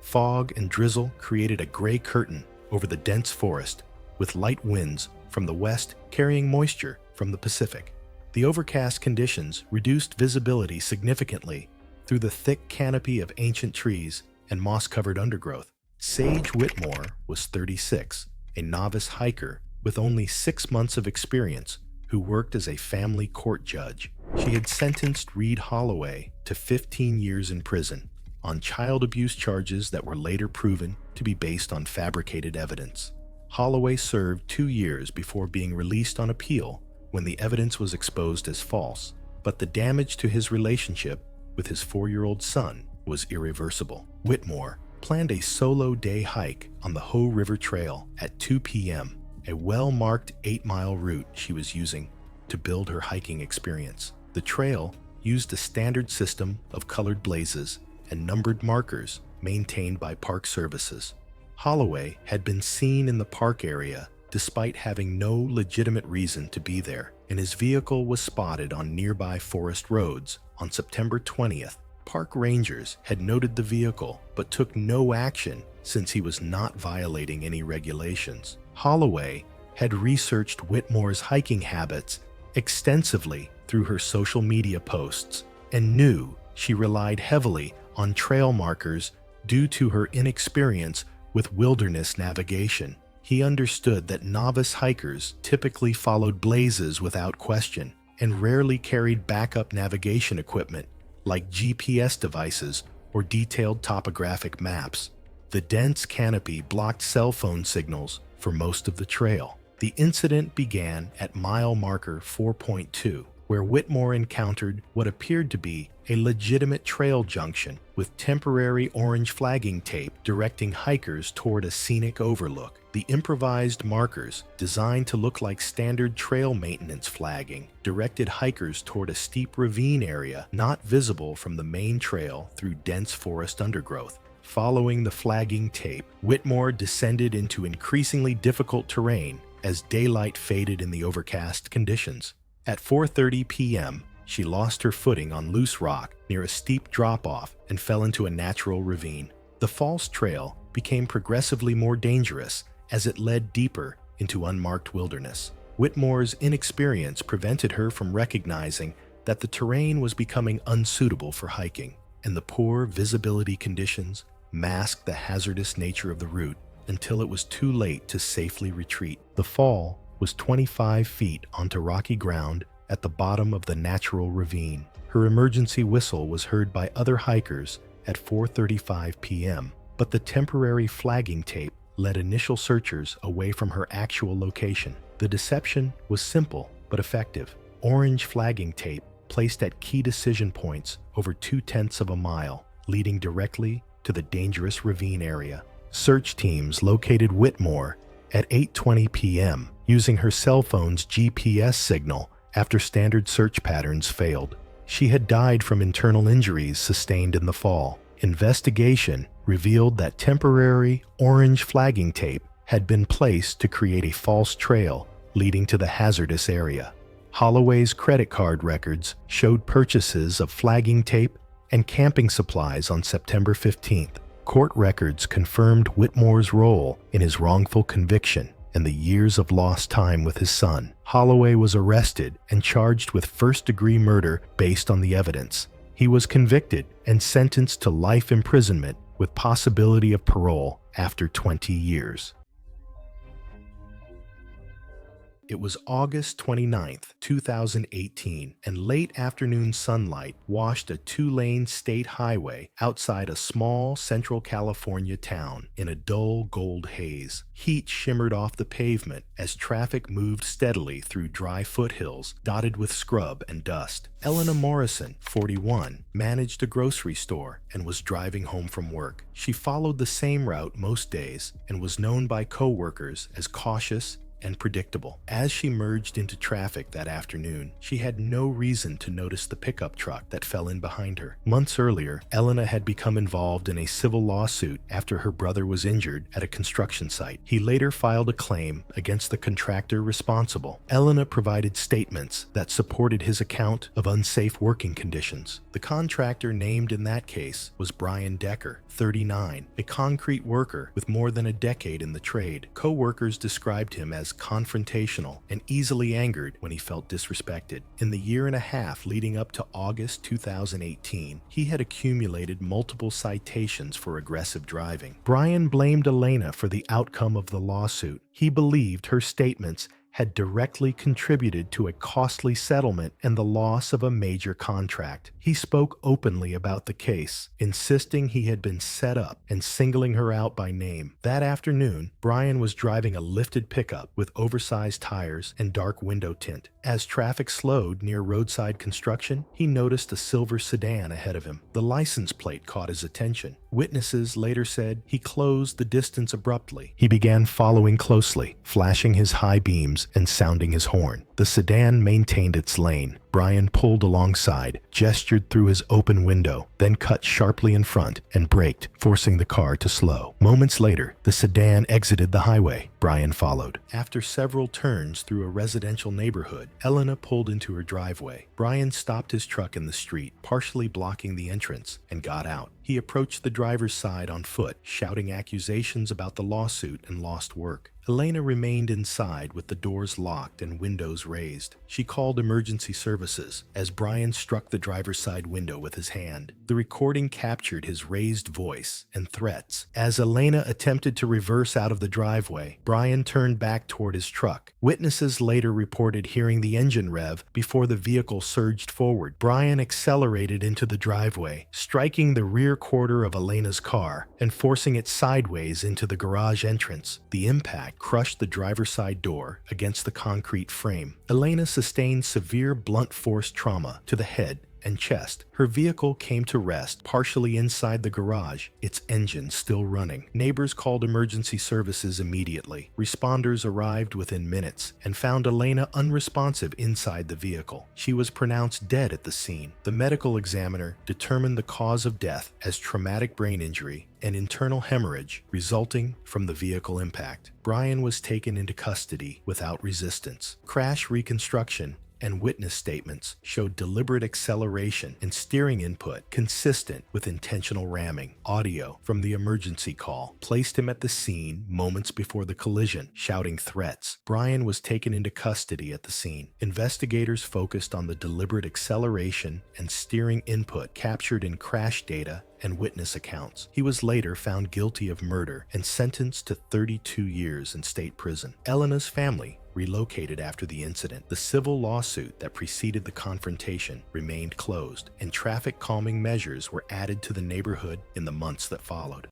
Fog and drizzle created a gray curtain over the dense forest, with light winds from the west carrying moisture from the Pacific. The overcast conditions reduced visibility significantly through the thick canopy of ancient trees and moss-covered undergrowth. Sage Whitmore was 36, a novice hiker with only 6 months of experience, who worked as a family court judge. She had sentenced Reed Holloway to 15 years in prison on child abuse charges that were later proven to be based on fabricated evidence. Holloway served 2 years before being released on appeal when the evidence was exposed as false, but the damage to his relationship with his 4-year-old son was irreversible. Whitmore planned a solo day hike on the Hoh River Trail at 2 p.m., a well-marked 8-mile route she was using to build her hiking experience. The trail used a standard system of colored blazes and numbered markers maintained by Park Services. Holloway had been seen in the park area despite having no legitimate reason to be there, and his vehicle was spotted on nearby forest roads on September 20th. Park rangers had noted the vehicle but took no action since he was not violating any regulations. Holloway had researched Whitmore's hiking habits extensively through her social media posts and knew she relied heavily on trail markers due to her inexperience with wilderness navigation. He understood that novice hikers typically followed blazes without question and rarely carried backup navigation equipment like GPS devices or detailed topographic maps. The dense canopy blocked cell phone signals for most of the trail. The incident began at mile marker 4.2, where Whitmore encountered what appeared to be a legitimate trail junction with temporary orange flagging tape directing hikers toward a scenic overlook. The improvised markers, designed to look like standard trail maintenance flagging, directed hikers toward a steep ravine area not visible from the main trail through dense forest undergrowth. Following the flagging tape, Whitmore descended into increasingly difficult terrain as daylight faded in the overcast conditions. At 4:30 p.m., she lost her footing on loose rock near a steep drop-off and fell into a natural ravine. The false trail became progressively more dangerous as it led deeper into unmarked wilderness. Whitmore's inexperience prevented her from recognizing that the terrain was becoming unsuitable for hiking, and the poor visibility conditions masked the hazardous nature of the route until it was too late to safely retreat. The fall was 25 feet onto rocky ground at the bottom of the natural ravine. Her emergency whistle was heard by other hikers at 4:35 p.m., but the temporary flagging tape led initial searchers away from her actual location. The deception was simple but effective. Orange flagging tape placed at key decision points over 2/10 of a mile, leading directly to the dangerous ravine area. Search teams located Whitmore at 8:20 p.m. using her cell phone's GPS signal after standard search patterns failed. She had died from internal injuries sustained in the fall. Investigation revealed that temporary orange flagging tape had been placed to create a false trail leading to the hazardous area. Holloway's credit card records showed purchases of flagging tape and camping supplies on September 15th. Court records confirmed Whitmore's role in his wrongful conviction and the years of lost time with his son. Holloway was arrested and charged with first-degree murder based on the evidence. He was convicted and sentenced to life imprisonment with possibility of parole after 20 years. It was August 29th, 2018, and late afternoon sunlight washed a two-lane state highway outside a small Central California town in a dull gold haze. Heat shimmered off the pavement as traffic moved steadily through dry foothills dotted with scrub and dust. Elena Morrison, 41, managed a grocery store and was driving home from work. She followed the same route most days and was known by co-workers as cautious and predictable. As she merged into traffic that afternoon, she had no reason to notice the pickup truck that fell in behind her. Months earlier, Elena had become involved in a civil lawsuit after her brother was injured at a construction site. He later filed a claim against the contractor responsible. Elena provided statements that supported his account of unsafe working conditions. The contractor named in that case was Brian Decker, 39, a concrete worker with more than a decade in the trade. Co-workers described him as confrontational and easily angered when he felt disrespected. In the year and a half leading up to August 2018, he had accumulated multiple citations for aggressive driving. Brian blamed Elena for the outcome of the lawsuit. He believed her statements had directly contributed to a costly settlement and the loss of a major contract. He spoke openly about the case, insisting he had been set up and singling her out by name. That afternoon, Brian was driving a lifted pickup with oversized tires and dark window tint. As traffic slowed near roadside construction, he noticed a silver sedan ahead of him. The license plate caught his attention. Witnesses later said he closed the distance abruptly. He began following closely, flashing his high beams and sounding his horn. The sedan maintained its lane. Brian pulled alongside, gestured through his open window, then cut sharply in front and braked, forcing the car to slow. Moments later, the sedan exited the highway. Brian followed. After several turns through a residential neighborhood, Elena pulled into her driveway. Brian stopped his truck in the street, partially blocking the entrance, and got out. He approached the driver's side on foot, shouting accusations about the lawsuit and lost work. Elena remained inside with the doors locked and windows raised. She called emergency services as Brian struck the driver's side window with his hand. The recording captured his raised voice and threats. As Elena attempted to reverse out of the driveway, Brian turned back toward his truck. Witnesses later reported hearing the engine rev before the vehicle surged forward. Brian accelerated into the driveway, striking the rear quarter of Elena's car and forcing it sideways into the garage entrance. The impact impact crushed the driver's side door against the concrete frame. Elena sustained severe blunt force trauma to the head and chest. Her vehicle came to rest partially inside the garage, its engine still running. Neighbors called emergency services immediately. Responders arrived within minutes and found Elena unresponsive inside the vehicle. She was pronounced dead at the scene. The medical examiner determined the cause of death as traumatic brain injury and internal hemorrhage resulting from the vehicle impact. Brian was taken into custody without resistance. Crash reconstruction and witness statements showed deliberate acceleration and steering input consistent with intentional ramming. Audio from the emergency call placed him at the scene moments before the collision, shouting threats. Brian was taken into custody at the scene. Investigators focused on the deliberate acceleration and steering input captured in crash data and witness accounts. He was later found guilty of murder and sentenced to 32 years in state prison. Elena's family relocated after the incident. The civil lawsuit that preceded the confrontation remained closed, and traffic calming measures were added to the neighborhood in the months that followed.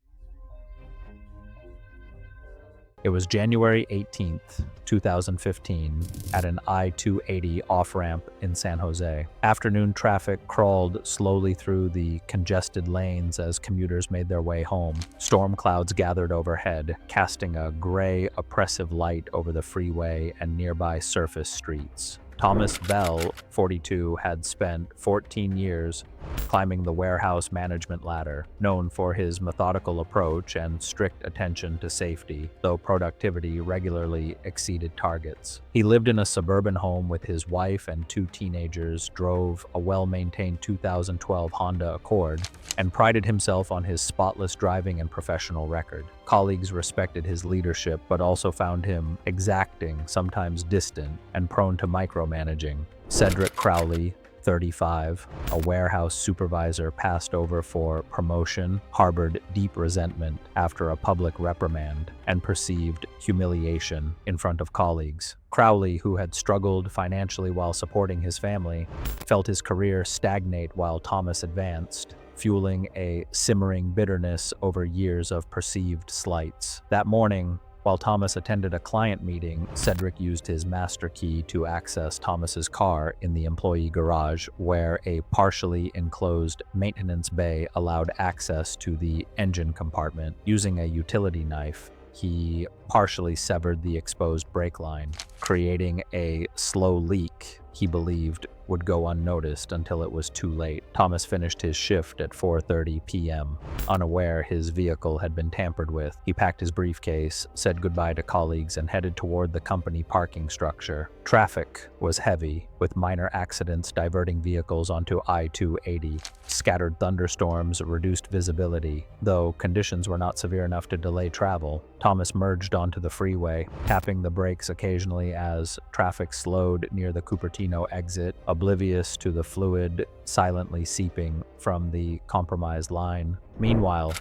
It was January 18th, 2015, at an I-280 off-ramp in San Jose. Afternoon traffic crawled slowly through the congested lanes as commuters made their way home. Storm clouds gathered overhead, casting a gray, oppressive light over the freeway and nearby surface streets. Thomas Bell, 42, had spent 14 years climbing the warehouse management ladder, known for his methodical approach and strict attention to safety, though productivity regularly exceeded targets. He lived in a suburban home with his wife and 2 teenagers, drove a well-maintained 2012 Honda Accord, and prided himself on his spotless driving and professional record. Colleagues respected his leadership, but also found him exacting, sometimes distant, and prone to micromanaging. Cedric Crowley, 35, a warehouse supervisor passed over for promotion, harbored deep resentment after a public reprimand, and perceived humiliation in front of colleagues. Crowley, who had struggled financially while supporting his family, felt his career stagnate while Thomas advanced, fueling a simmering bitterness over years of perceived slights. That morning, while Thomas attended a client meeting, Cedric used his master key to access Thomas's car in the employee garage, where a partially enclosed maintenance bay allowed access to the engine compartment. Using a utility knife, he partially severed the exposed brake line, creating a slow leak he believed would go unnoticed until it was too late. Thomas finished his shift at 4:30 p.m. Unaware his vehicle had been tampered with, he packed his briefcase, said goodbye to colleagues, and headed toward the company parking structure. Traffic was heavy, with minor accidents diverting vehicles onto I-280. Scattered thunderstorms reduced visibility, though conditions were not severe enough to delay travel. Thomas merged onto the freeway, tapping the brakes occasionally as traffic slowed near the Cupertino exit, oblivious to the fluid silently seeping from the compromised line. Meanwhile,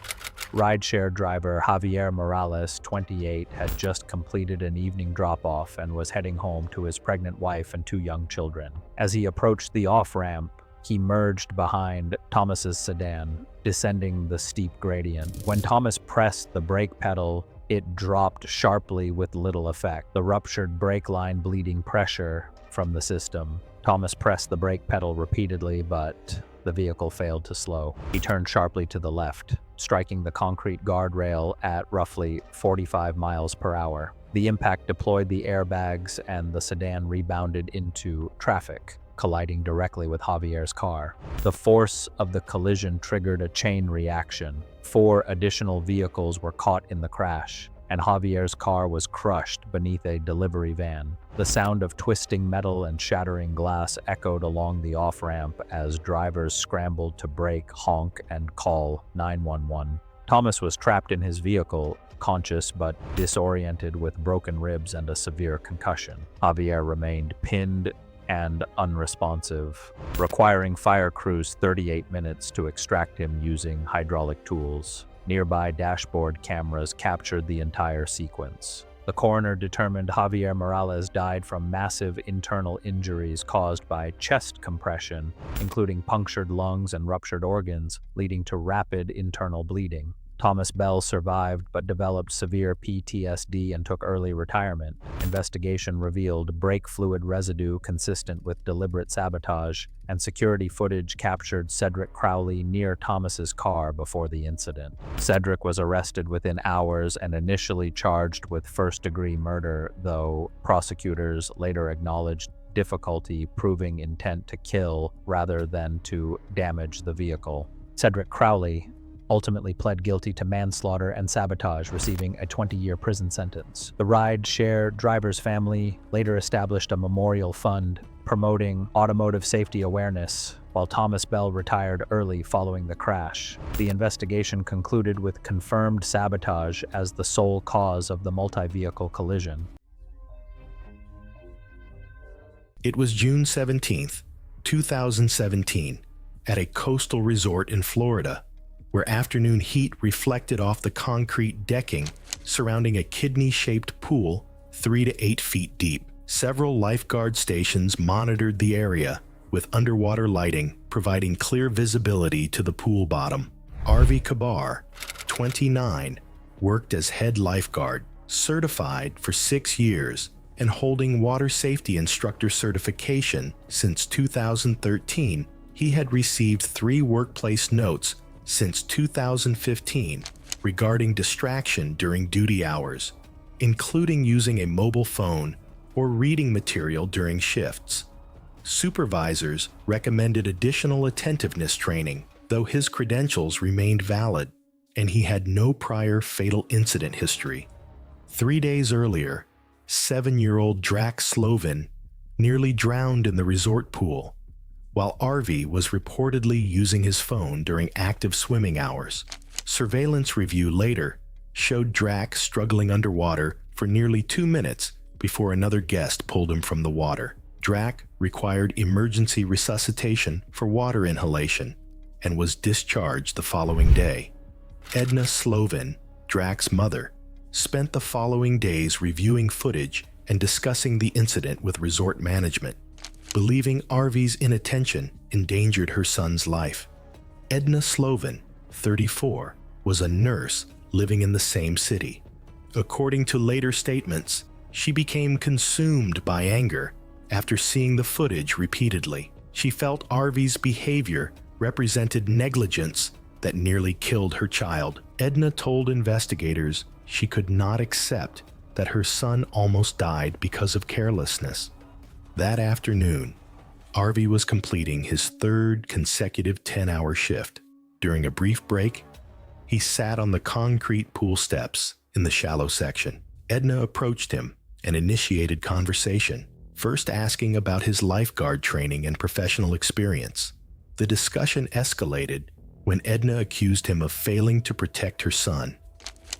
rideshare driver Javier Morales, 28, had just completed an evening drop-off and was heading home to his pregnant wife and 2 young children. As he approached the off-ramp, he merged behind Thomas's sedan, descending the steep gradient. When Thomas pressed the brake pedal, it dropped sharply with little effect, the ruptured brake line bleeding pressure from the system. Thomas pressed the brake pedal repeatedly, but the vehicle failed to slow. He turned sharply to the left, striking the concrete guardrail at roughly 45 miles per hour. The impact deployed the airbags and the sedan rebounded into traffic, colliding directly with Javier's car. The force of the collision triggered a chain reaction. 4 additional vehicles were caught in the crash, and Javier's car was crushed beneath a delivery van. The sound of twisting metal and shattering glass echoed along the off-ramp as drivers scrambled to brake, honk, and call 911. Thomas was trapped in his vehicle, conscious but disoriented with broken ribs and a severe concussion. Javier remained pinned and unresponsive, requiring fire crews 38 minutes to extract him using hydraulic tools. Nearby dashboard cameras captured the entire sequence. The coroner determined Javier Morales died from massive internal injuries caused by chest compression, including punctured lungs and ruptured organs, leading to rapid internal bleeding. Thomas Bell survived but developed severe PTSD and took early retirement. Investigation revealed brake fluid residue consistent with deliberate sabotage, and security footage captured Cedric Crowley near Thomas's car before the incident. Cedric was arrested within hours and initially charged with first-degree murder, though prosecutors later acknowledged difficulty proving intent to kill rather than to damage the vehicle. Cedric Crowley ultimately pled guilty to manslaughter and sabotage, receiving a 20-year prison sentence. The ride-share driver's family later established a memorial fund promoting automotive safety awareness, while Thomas Bell retired early following the crash. The investigation concluded with confirmed sabotage as the sole cause of the multi-vehicle collision. It was June 17, 2017, at a coastal resort in Florida, where afternoon heat reflected off the concrete decking surrounding a kidney-shaped pool 3 to 8 feet deep. Several lifeguard stations monitored the area, with underwater lighting providing clear visibility to the pool bottom. Arvi Kabar, 29, worked as head lifeguard, certified for 6 years, and holding water safety instructor certification since 2013. He had received 3 workplace notes since 2015 regarding distraction during duty hours, including using a mobile phone or reading material during shifts. Supervisors recommended additional attentiveness training, though his credentials remained valid, and he had no prior fatal incident history. 3 days earlier, 7-year-old Drac Slovin nearly drowned in the resort pool, while Arvi was reportedly using his phone during active swimming hours. Surveillance review later showed Drac struggling underwater for nearly 2 minutes before another guest pulled him from the water. Drac required emergency resuscitation for water inhalation and was discharged the following day. Edna Slovin, Drac's mother, spent the following days reviewing footage and discussing the incident with resort management, believing Arvi's inattention endangered her son's life. Edna Slovin, 34, was a nurse living in the same city. According to later statements, she became consumed by anger after seeing the footage repeatedly. She felt Arvi's behavior represented negligence that nearly killed her child. Edna told investigators she could not accept that her son almost died because of carelessness. That afternoon, Arvi was completing his 3rd consecutive 10-hour shift. During a brief break, he sat on the concrete pool steps in the shallow section. Edna approached him and initiated conversation, first asking about his lifeguard training and professional experience. The discussion escalated when Edna accused him of failing to protect her son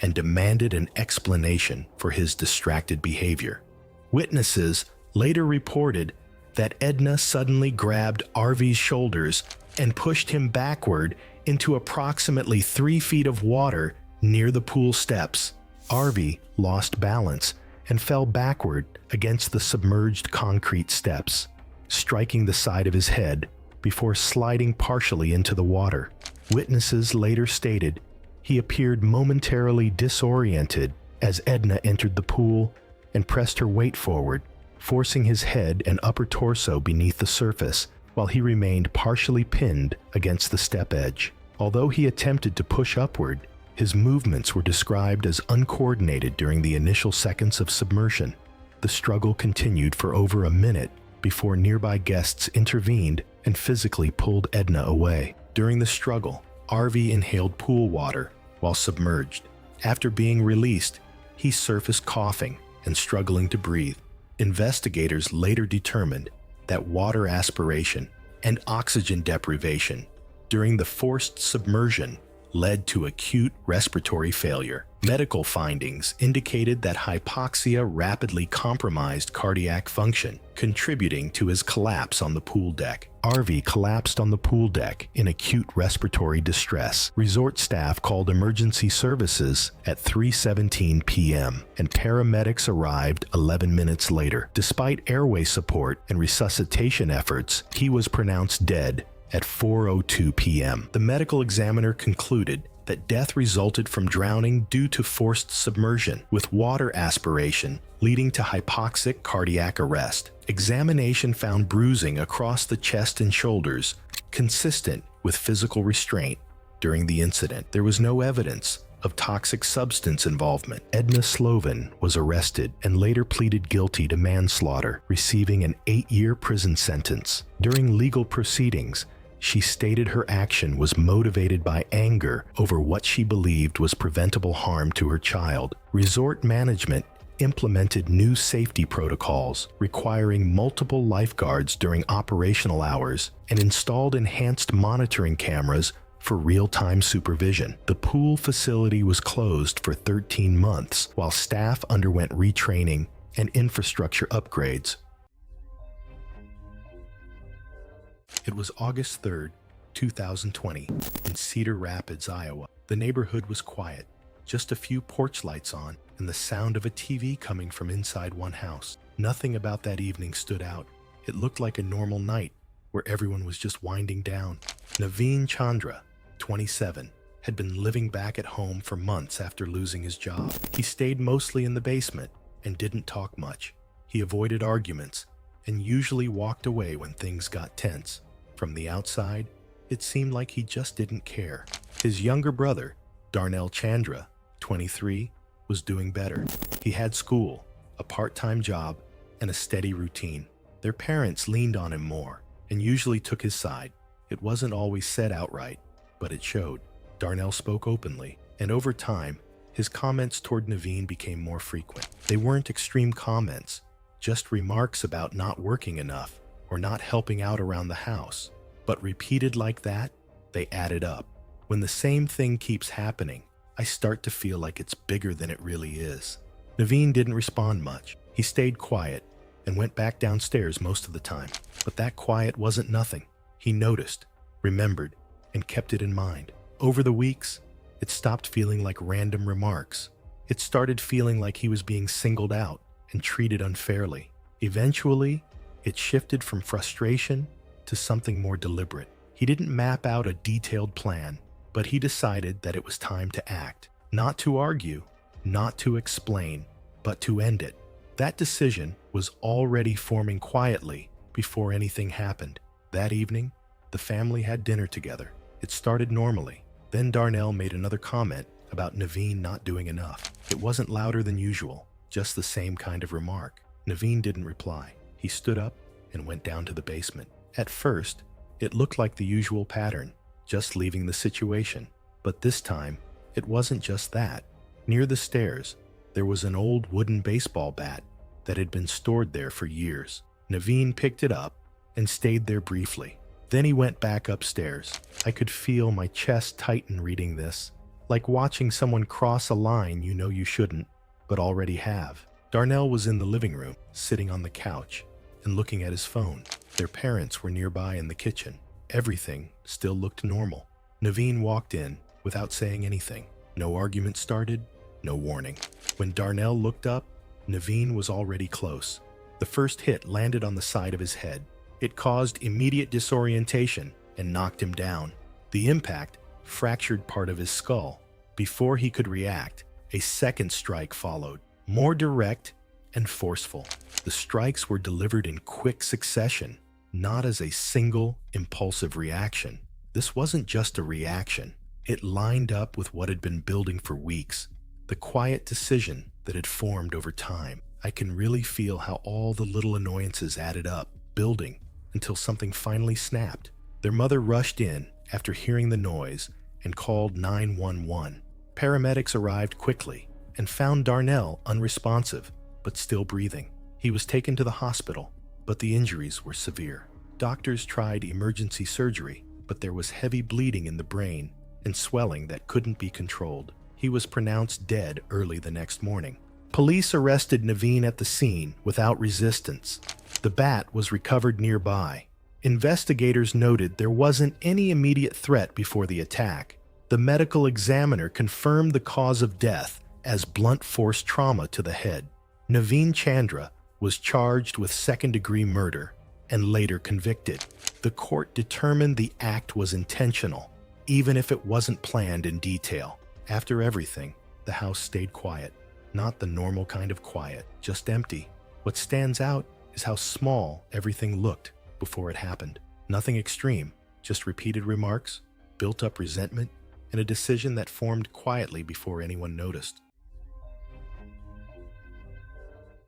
and demanded an explanation for his distracted behavior. Witnesses later reported that Edna suddenly grabbed Arvi's shoulders and pushed him backward into approximately 3 feet of water near the pool steps. Arvi lost balance and fell backward against the submerged concrete steps, striking the side of his head before sliding partially into the water. Witnesses later stated he appeared momentarily disoriented as Edna entered the pool and pressed her weight forward, forcing his head and upper torso beneath the surface while he remained partially pinned against the step edge. Although he attempted to push upward, his movements were described as uncoordinated during the initial seconds of submersion. The struggle continued for over a minute before nearby guests intervened and physically pulled Edna away. During the struggle, Arvi inhaled pool water while submerged. After being released, he surfaced coughing and struggling to breathe. Investigators later determined that water aspiration and oxygen deprivation during the forced submersion led to acute respiratory failure. Medical findings indicated that hypoxia rapidly compromised cardiac function, contributing to his collapse on the pool deck. Arvi collapsed on the pool deck in acute respiratory distress. Resort staff called emergency services at 3:17 p.m., and paramedics arrived 11 minutes later. Despite airway support and resuscitation efforts, he was pronounced dead at 4:02 p.m. The medical examiner concluded that death resulted from drowning due to forced submersion, with water aspiration leading to hypoxic cardiac arrest. Examination found bruising across the chest and shoulders, consistent with physical restraint during the incident. There was no evidence of toxic substance involvement. Edna Slovin was arrested and later pleaded guilty to manslaughter, receiving an 8-year prison sentence. During legal proceedings, she stated her action was motivated by anger over what she believed was preventable harm to her child. Resort management implemented new safety protocols requiring multiple lifeguards during operational hours and installed enhanced monitoring cameras for real-time supervision. The pool facility was closed for 13 months while staff underwent retraining and infrastructure upgrades. It was August 3, 2020, in Cedar Rapids, Iowa. The neighborhood was quiet, just a few porch lights on and the sound of a TV coming from inside one house. Nothing about that evening stood out. It looked like a normal night where everyone was just winding down. Naveen Chandra, 27, had been living back at home for months after losing his job. He stayed mostly in the basement and didn't talk much. He avoided arguments and usually walked away when things got tense. From the outside, it seemed like he just didn't care. His younger brother, Darnell Chandra, 23, was doing better. He had school, a part-time job, and a steady routine. Their parents leaned on him more and usually took his side. It wasn't always said outright, but it showed. Darnell spoke openly, and over time, his comments toward Naveen became more frequent. They weren't extreme comments, just remarks about not working enough or not helping out around the house. But repeated like that, they added up. When the same thing keeps happening, I start to feel like it's bigger than it really is. Naveen didn't respond much. He stayed quiet and went back downstairs most of the time. But that quiet wasn't nothing. He noticed, remembered, and kept it in mind. Over the weeks, it stopped feeling like random remarks. It started feeling like he was being singled out and treated unfairly. Eventually, it shifted from frustration to something more deliberate. He didn't map out a detailed plan, but he decided that it was time to act. Not to argue, not to explain, but to end it. That decision was already forming quietly before anything happened. That evening, the family had dinner together. It started normally. Then Darnell made another comment about Naveen not doing enough. It wasn't louder than usual, just the same kind of remark. Naveen didn't reply. He stood up and went down to the basement. At first, it looked like the usual pattern, just leaving the situation. But this time, it wasn't just that. Near the stairs, there was an old wooden baseball bat that had been stored there for years. Naveen picked it up and stayed there briefly. Then he went back upstairs. I could feel my chest tighten reading this, like watching someone cross a line you know you shouldn't, but already have. Darnell was in the living room, sitting on the couch and looking at his phone. Their parents were nearby in the kitchen. Everything still looked normal. Naveen walked in without saying anything. No argument started, no warning. When Darnell looked up, Naveen was already close. The first hit landed on the side of his head. It caused immediate disorientation and knocked him down. The impact fractured part of his skull. Before he could react, a second strike followed, more direct and forceful. The strikes were delivered in quick succession, not as a single, impulsive reaction. This wasn't just a reaction. It lined up with what had been building for weeks, the quiet decision that had formed over time. I can really feel how all the little annoyances added up, building, until something finally snapped. Their mother rushed in after hearing the noise and called 911. Paramedics arrived quickly and found Darnell unresponsive, but still breathing. He was taken to the hospital, but the injuries were severe. Doctors tried emergency surgery, but there was heavy bleeding in the brain and swelling that couldn't be controlled. He was pronounced dead early the next morning. Police arrested Naveen at the scene without resistance. The bat was recovered nearby. Investigators noted there wasn't any immediate threat before the attack. The medical examiner confirmed the cause of death as blunt force trauma to the head. Naveen Chandra was charged with second-degree murder and later convicted. The court determined the act was intentional, even if it wasn't planned in detail. After everything, the house stayed quiet. Not the normal kind of quiet, just empty. What stands out is how small everything looked before it happened. Nothing extreme, just repeated remarks, built-up resentment, and a decision that formed quietly before anyone noticed.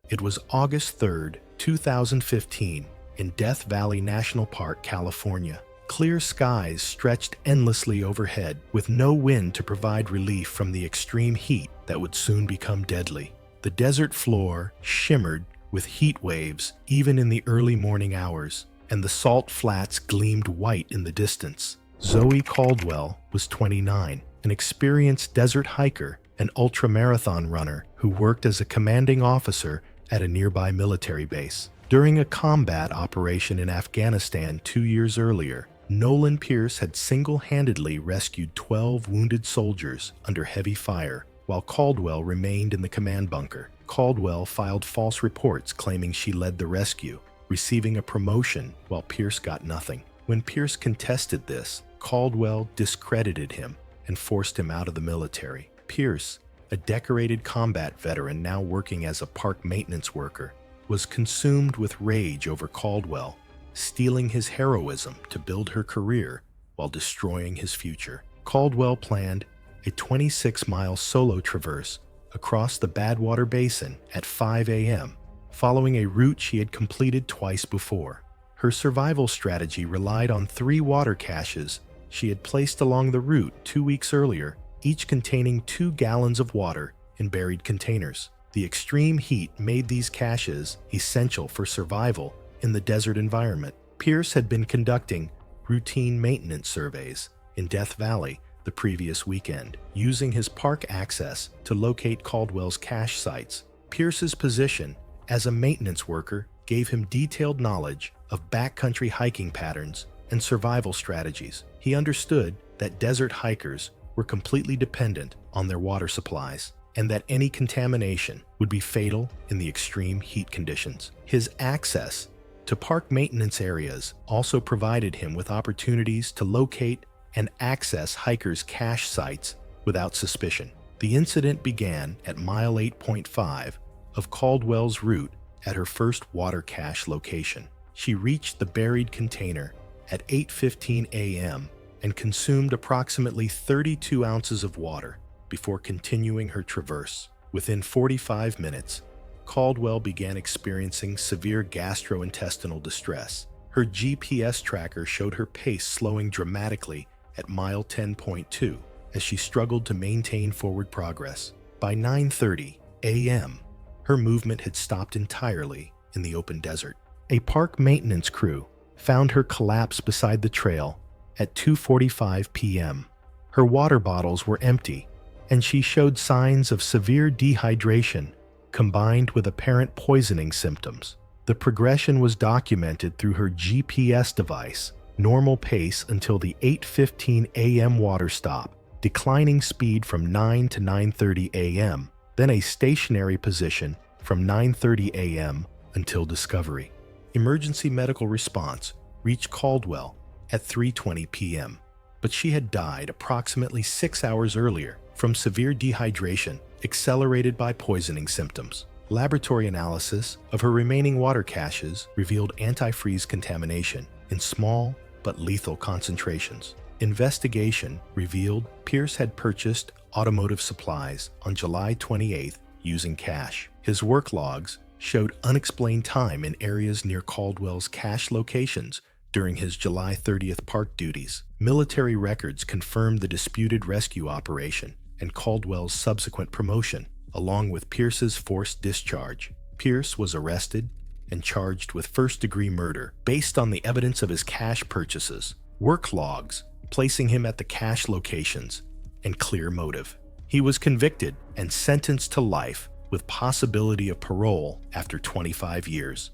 It was August 3rd, 2015, in Death Valley National Park, California. Clear skies stretched endlessly overhead, with no wind to provide relief from the extreme heat that would soon become deadly. The desert floor shimmered with heat waves even in the early morning hours, and the salt flats gleamed white in the distance. Zoe Caldwell was 29, an experienced desert hiker and ultramarathon runner who worked as a commanding officer at a nearby military base. During a combat operation in Afghanistan 2 years earlier, Nolan Pierce had single-handedly rescued 12 wounded soldiers under heavy fire, while Caldwell remained in the command bunker. Caldwell filed false reports claiming she led the rescue, receiving a promotion while Pierce got nothing. When Pierce contested this, Caldwell discredited him and forced him out of the military. Pierce, a decorated combat veteran now working as a park maintenance worker, was consumed with rage over Caldwell, stealing his heroism to build her career while destroying his future. Caldwell planned a 26-mile solo traverse across the Badwater Basin at 5 a.m., following a route she had completed twice before. Her survival strategy relied on 3 water caches she had placed along the route 2 weeks earlier, each containing 2 gallons of water in buried containers. The extreme heat made these caches essential for survival in the desert environment. Pierce had been conducting routine maintenance surveys in Death Valley the previous weekend, using his park access to locate Caldwell's cache sites. Pierce's position as a maintenance worker gave him detailed knowledge of backcountry hiking patterns and survival strategies. He understood that desert hikers were completely dependent on their water supplies, and that any contamination would be fatal in the extreme heat conditions. His access to park maintenance areas also provided him with opportunities to locate and access hikers' cache sites without suspicion. The incident began at mile 8.5 of Caldwell's route at her first water cache location. She reached the buried container at 8:15 a.m. and consumed approximately 32 ounces of water before continuing her traverse. Within 45 minutes, Caldwell began experiencing severe gastrointestinal distress. Her GPS tracker showed her pace slowing dramatically at mile 10.2 as she struggled to maintain forward progress. By 9:30 a.m., her movement had stopped entirely in the open desert. A park maintenance crew found her collapsed beside the trail at 2:45 p.m. Her water bottles were empty, and she showed signs of severe dehydration combined with apparent poisoning symptoms. The progression was documented through her GPS device, normal pace until the 8:15 a.m. water stop, declining speed from 9 to 9:30 a.m., then a stationary position from 9:30 a.m. until discovery. Emergency medical response reached Caldwell at 3:20 p.m., but she had died approximately 6 hours earlier from severe dehydration accelerated by poisoning symptoms. Laboratory analysis of her remaining water caches revealed antifreeze contamination in small but lethal concentrations. Investigation revealed Pierce had purchased automotive supplies on July 28th using cash. His work logs showed unexplained time in areas near Caldwell's cache locations during his July 30th park duties. Military records confirmed the disputed rescue operation and Caldwell's subsequent promotion, along with Pierce's forced discharge. Pierce was arrested and charged with first-degree murder based on the evidence of his cache purchases, work logs placing him at the cache locations, and clear motive. He was convicted and sentenced to life with possibility of parole after 25 years.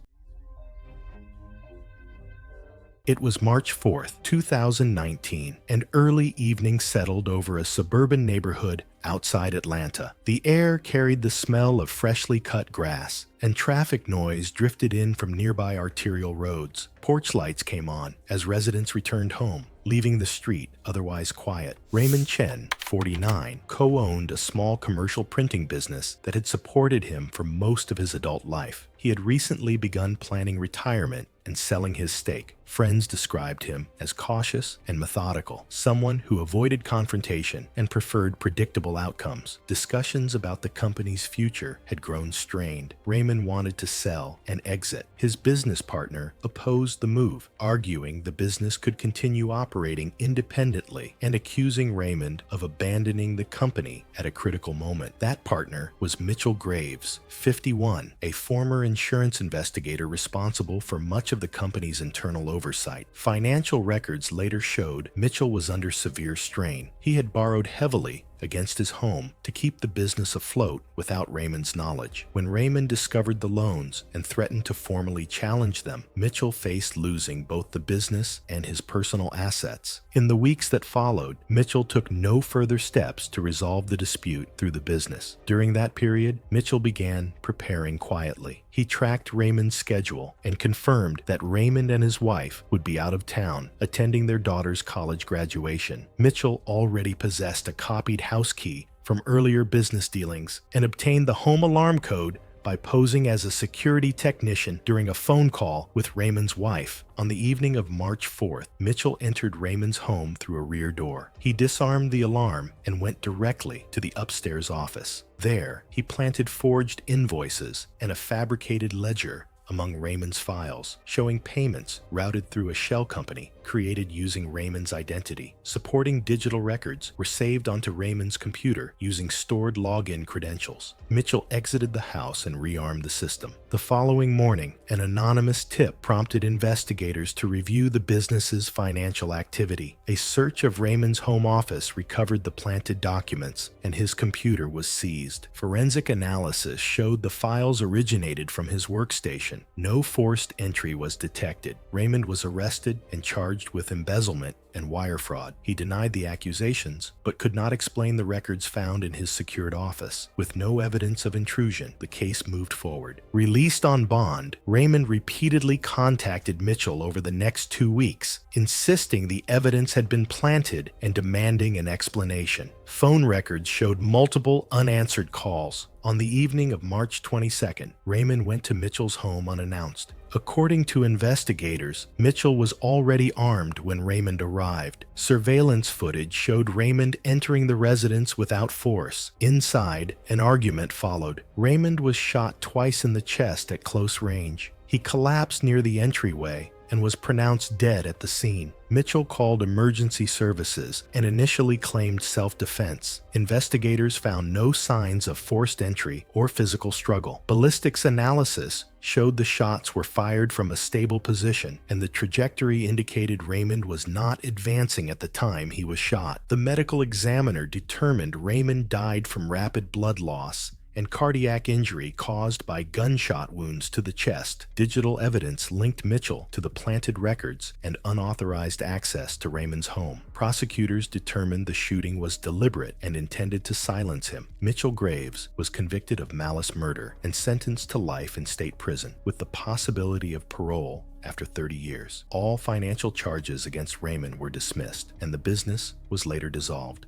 It was March 4th, 2019, and early evening settled over a suburban neighborhood outside Atlanta. The air carried the smell of freshly cut grass, and traffic noise drifted in from nearby arterial roads. Porch lights came on as residents returned home, leaving the street otherwise quiet. Raymond Chen, 49, co-owned a small commercial printing business that had supported him for most of his adult life. He had recently begun planning retirement and selling his stake. Friends described him as cautious and methodical, someone who avoided confrontation and preferred predictable outcomes. Discussions about the company's future had grown strained. Raymond wanted to sell and exit. His business partner opposed the move, arguing the business could continue operating independently and accusing Raymond of abandoning the company at a critical moment. That partner was Mitchell Graves, 51, a former insurance investigator responsible for much of the company's internal oversight. Financial records later showed Mitchell was under severe strain. He had borrowed heavily against his home to keep the business afloat without Raymond's knowledge. When Raymond discovered the loans and threatened to formally challenge them, Mitchell faced losing both the business and his personal assets. In the weeks that followed, Mitchell took no further steps to resolve the dispute through the business. During that period, Mitchell began preparing quietly. He tracked Raymond's schedule and confirmed that Raymond and his wife would be out of town attending their daughter's college graduation. Mitchell already possessed a copied house key from earlier business dealings and obtained the home alarm code by posing as a security technician during a phone call with Raymond's wife. On the evening of March 4th, Mitchell entered Raymond's home through a rear door. He disarmed the alarm and went directly to the upstairs office. There, he planted forged invoices and a fabricated ledger among Raymond's files, showing payments routed through a shell company created using Raymond's identity. Supporting digital records were saved onto Raymond's computer using stored login credentials. Mitchell exited the house and rearmed the system. The following morning, an anonymous tip prompted investigators to review the business's financial activity. A search of Raymond's home office recovered the planted documents, and his computer was seized. Forensic analysis showed the files originated from his workstation. No forced entry was detected. Raymond was arrested and charged with embezzlement and wire fraud. He denied the accusations, but could not explain the records found in his secured office. With no evidence of intrusion, the case moved forward. Released on bond, Raymond repeatedly contacted Mitchell over the next 2 weeks, insisting the evidence had been planted and demanding an explanation. Phone records showed multiple unanswered calls. On the evening of March 22nd, Raymond went to Mitchell's home unannounced. According to investigators, Mitchell was already armed when Raymond arrived. Surveillance footage showed Raymond entering the residence without force. Inside, an argument followed. Raymond was shot twice in the chest at close range. He collapsed near the entryway and was pronounced dead at the scene. Mitchell called emergency services and initially claimed self-defense. Investigators found no signs of forced entry or physical struggle. Ballistics analysis showed the shots were fired from a stable position, and the trajectory indicated Raymond was not advancing at the time he was shot. The medical examiner determined Raymond died from rapid blood loss and cardiac injury caused by gunshot wounds to the chest. Digital evidence linked Mitchell to the planted records and unauthorized access to Raymond's home. Prosecutors determined the shooting was deliberate and intended to silence him. Mitchell Graves was convicted of malice murder and sentenced to life in state prison, with the possibility of parole after 30 years. All financial charges against Raymond were dismissed, and the business was later dissolved.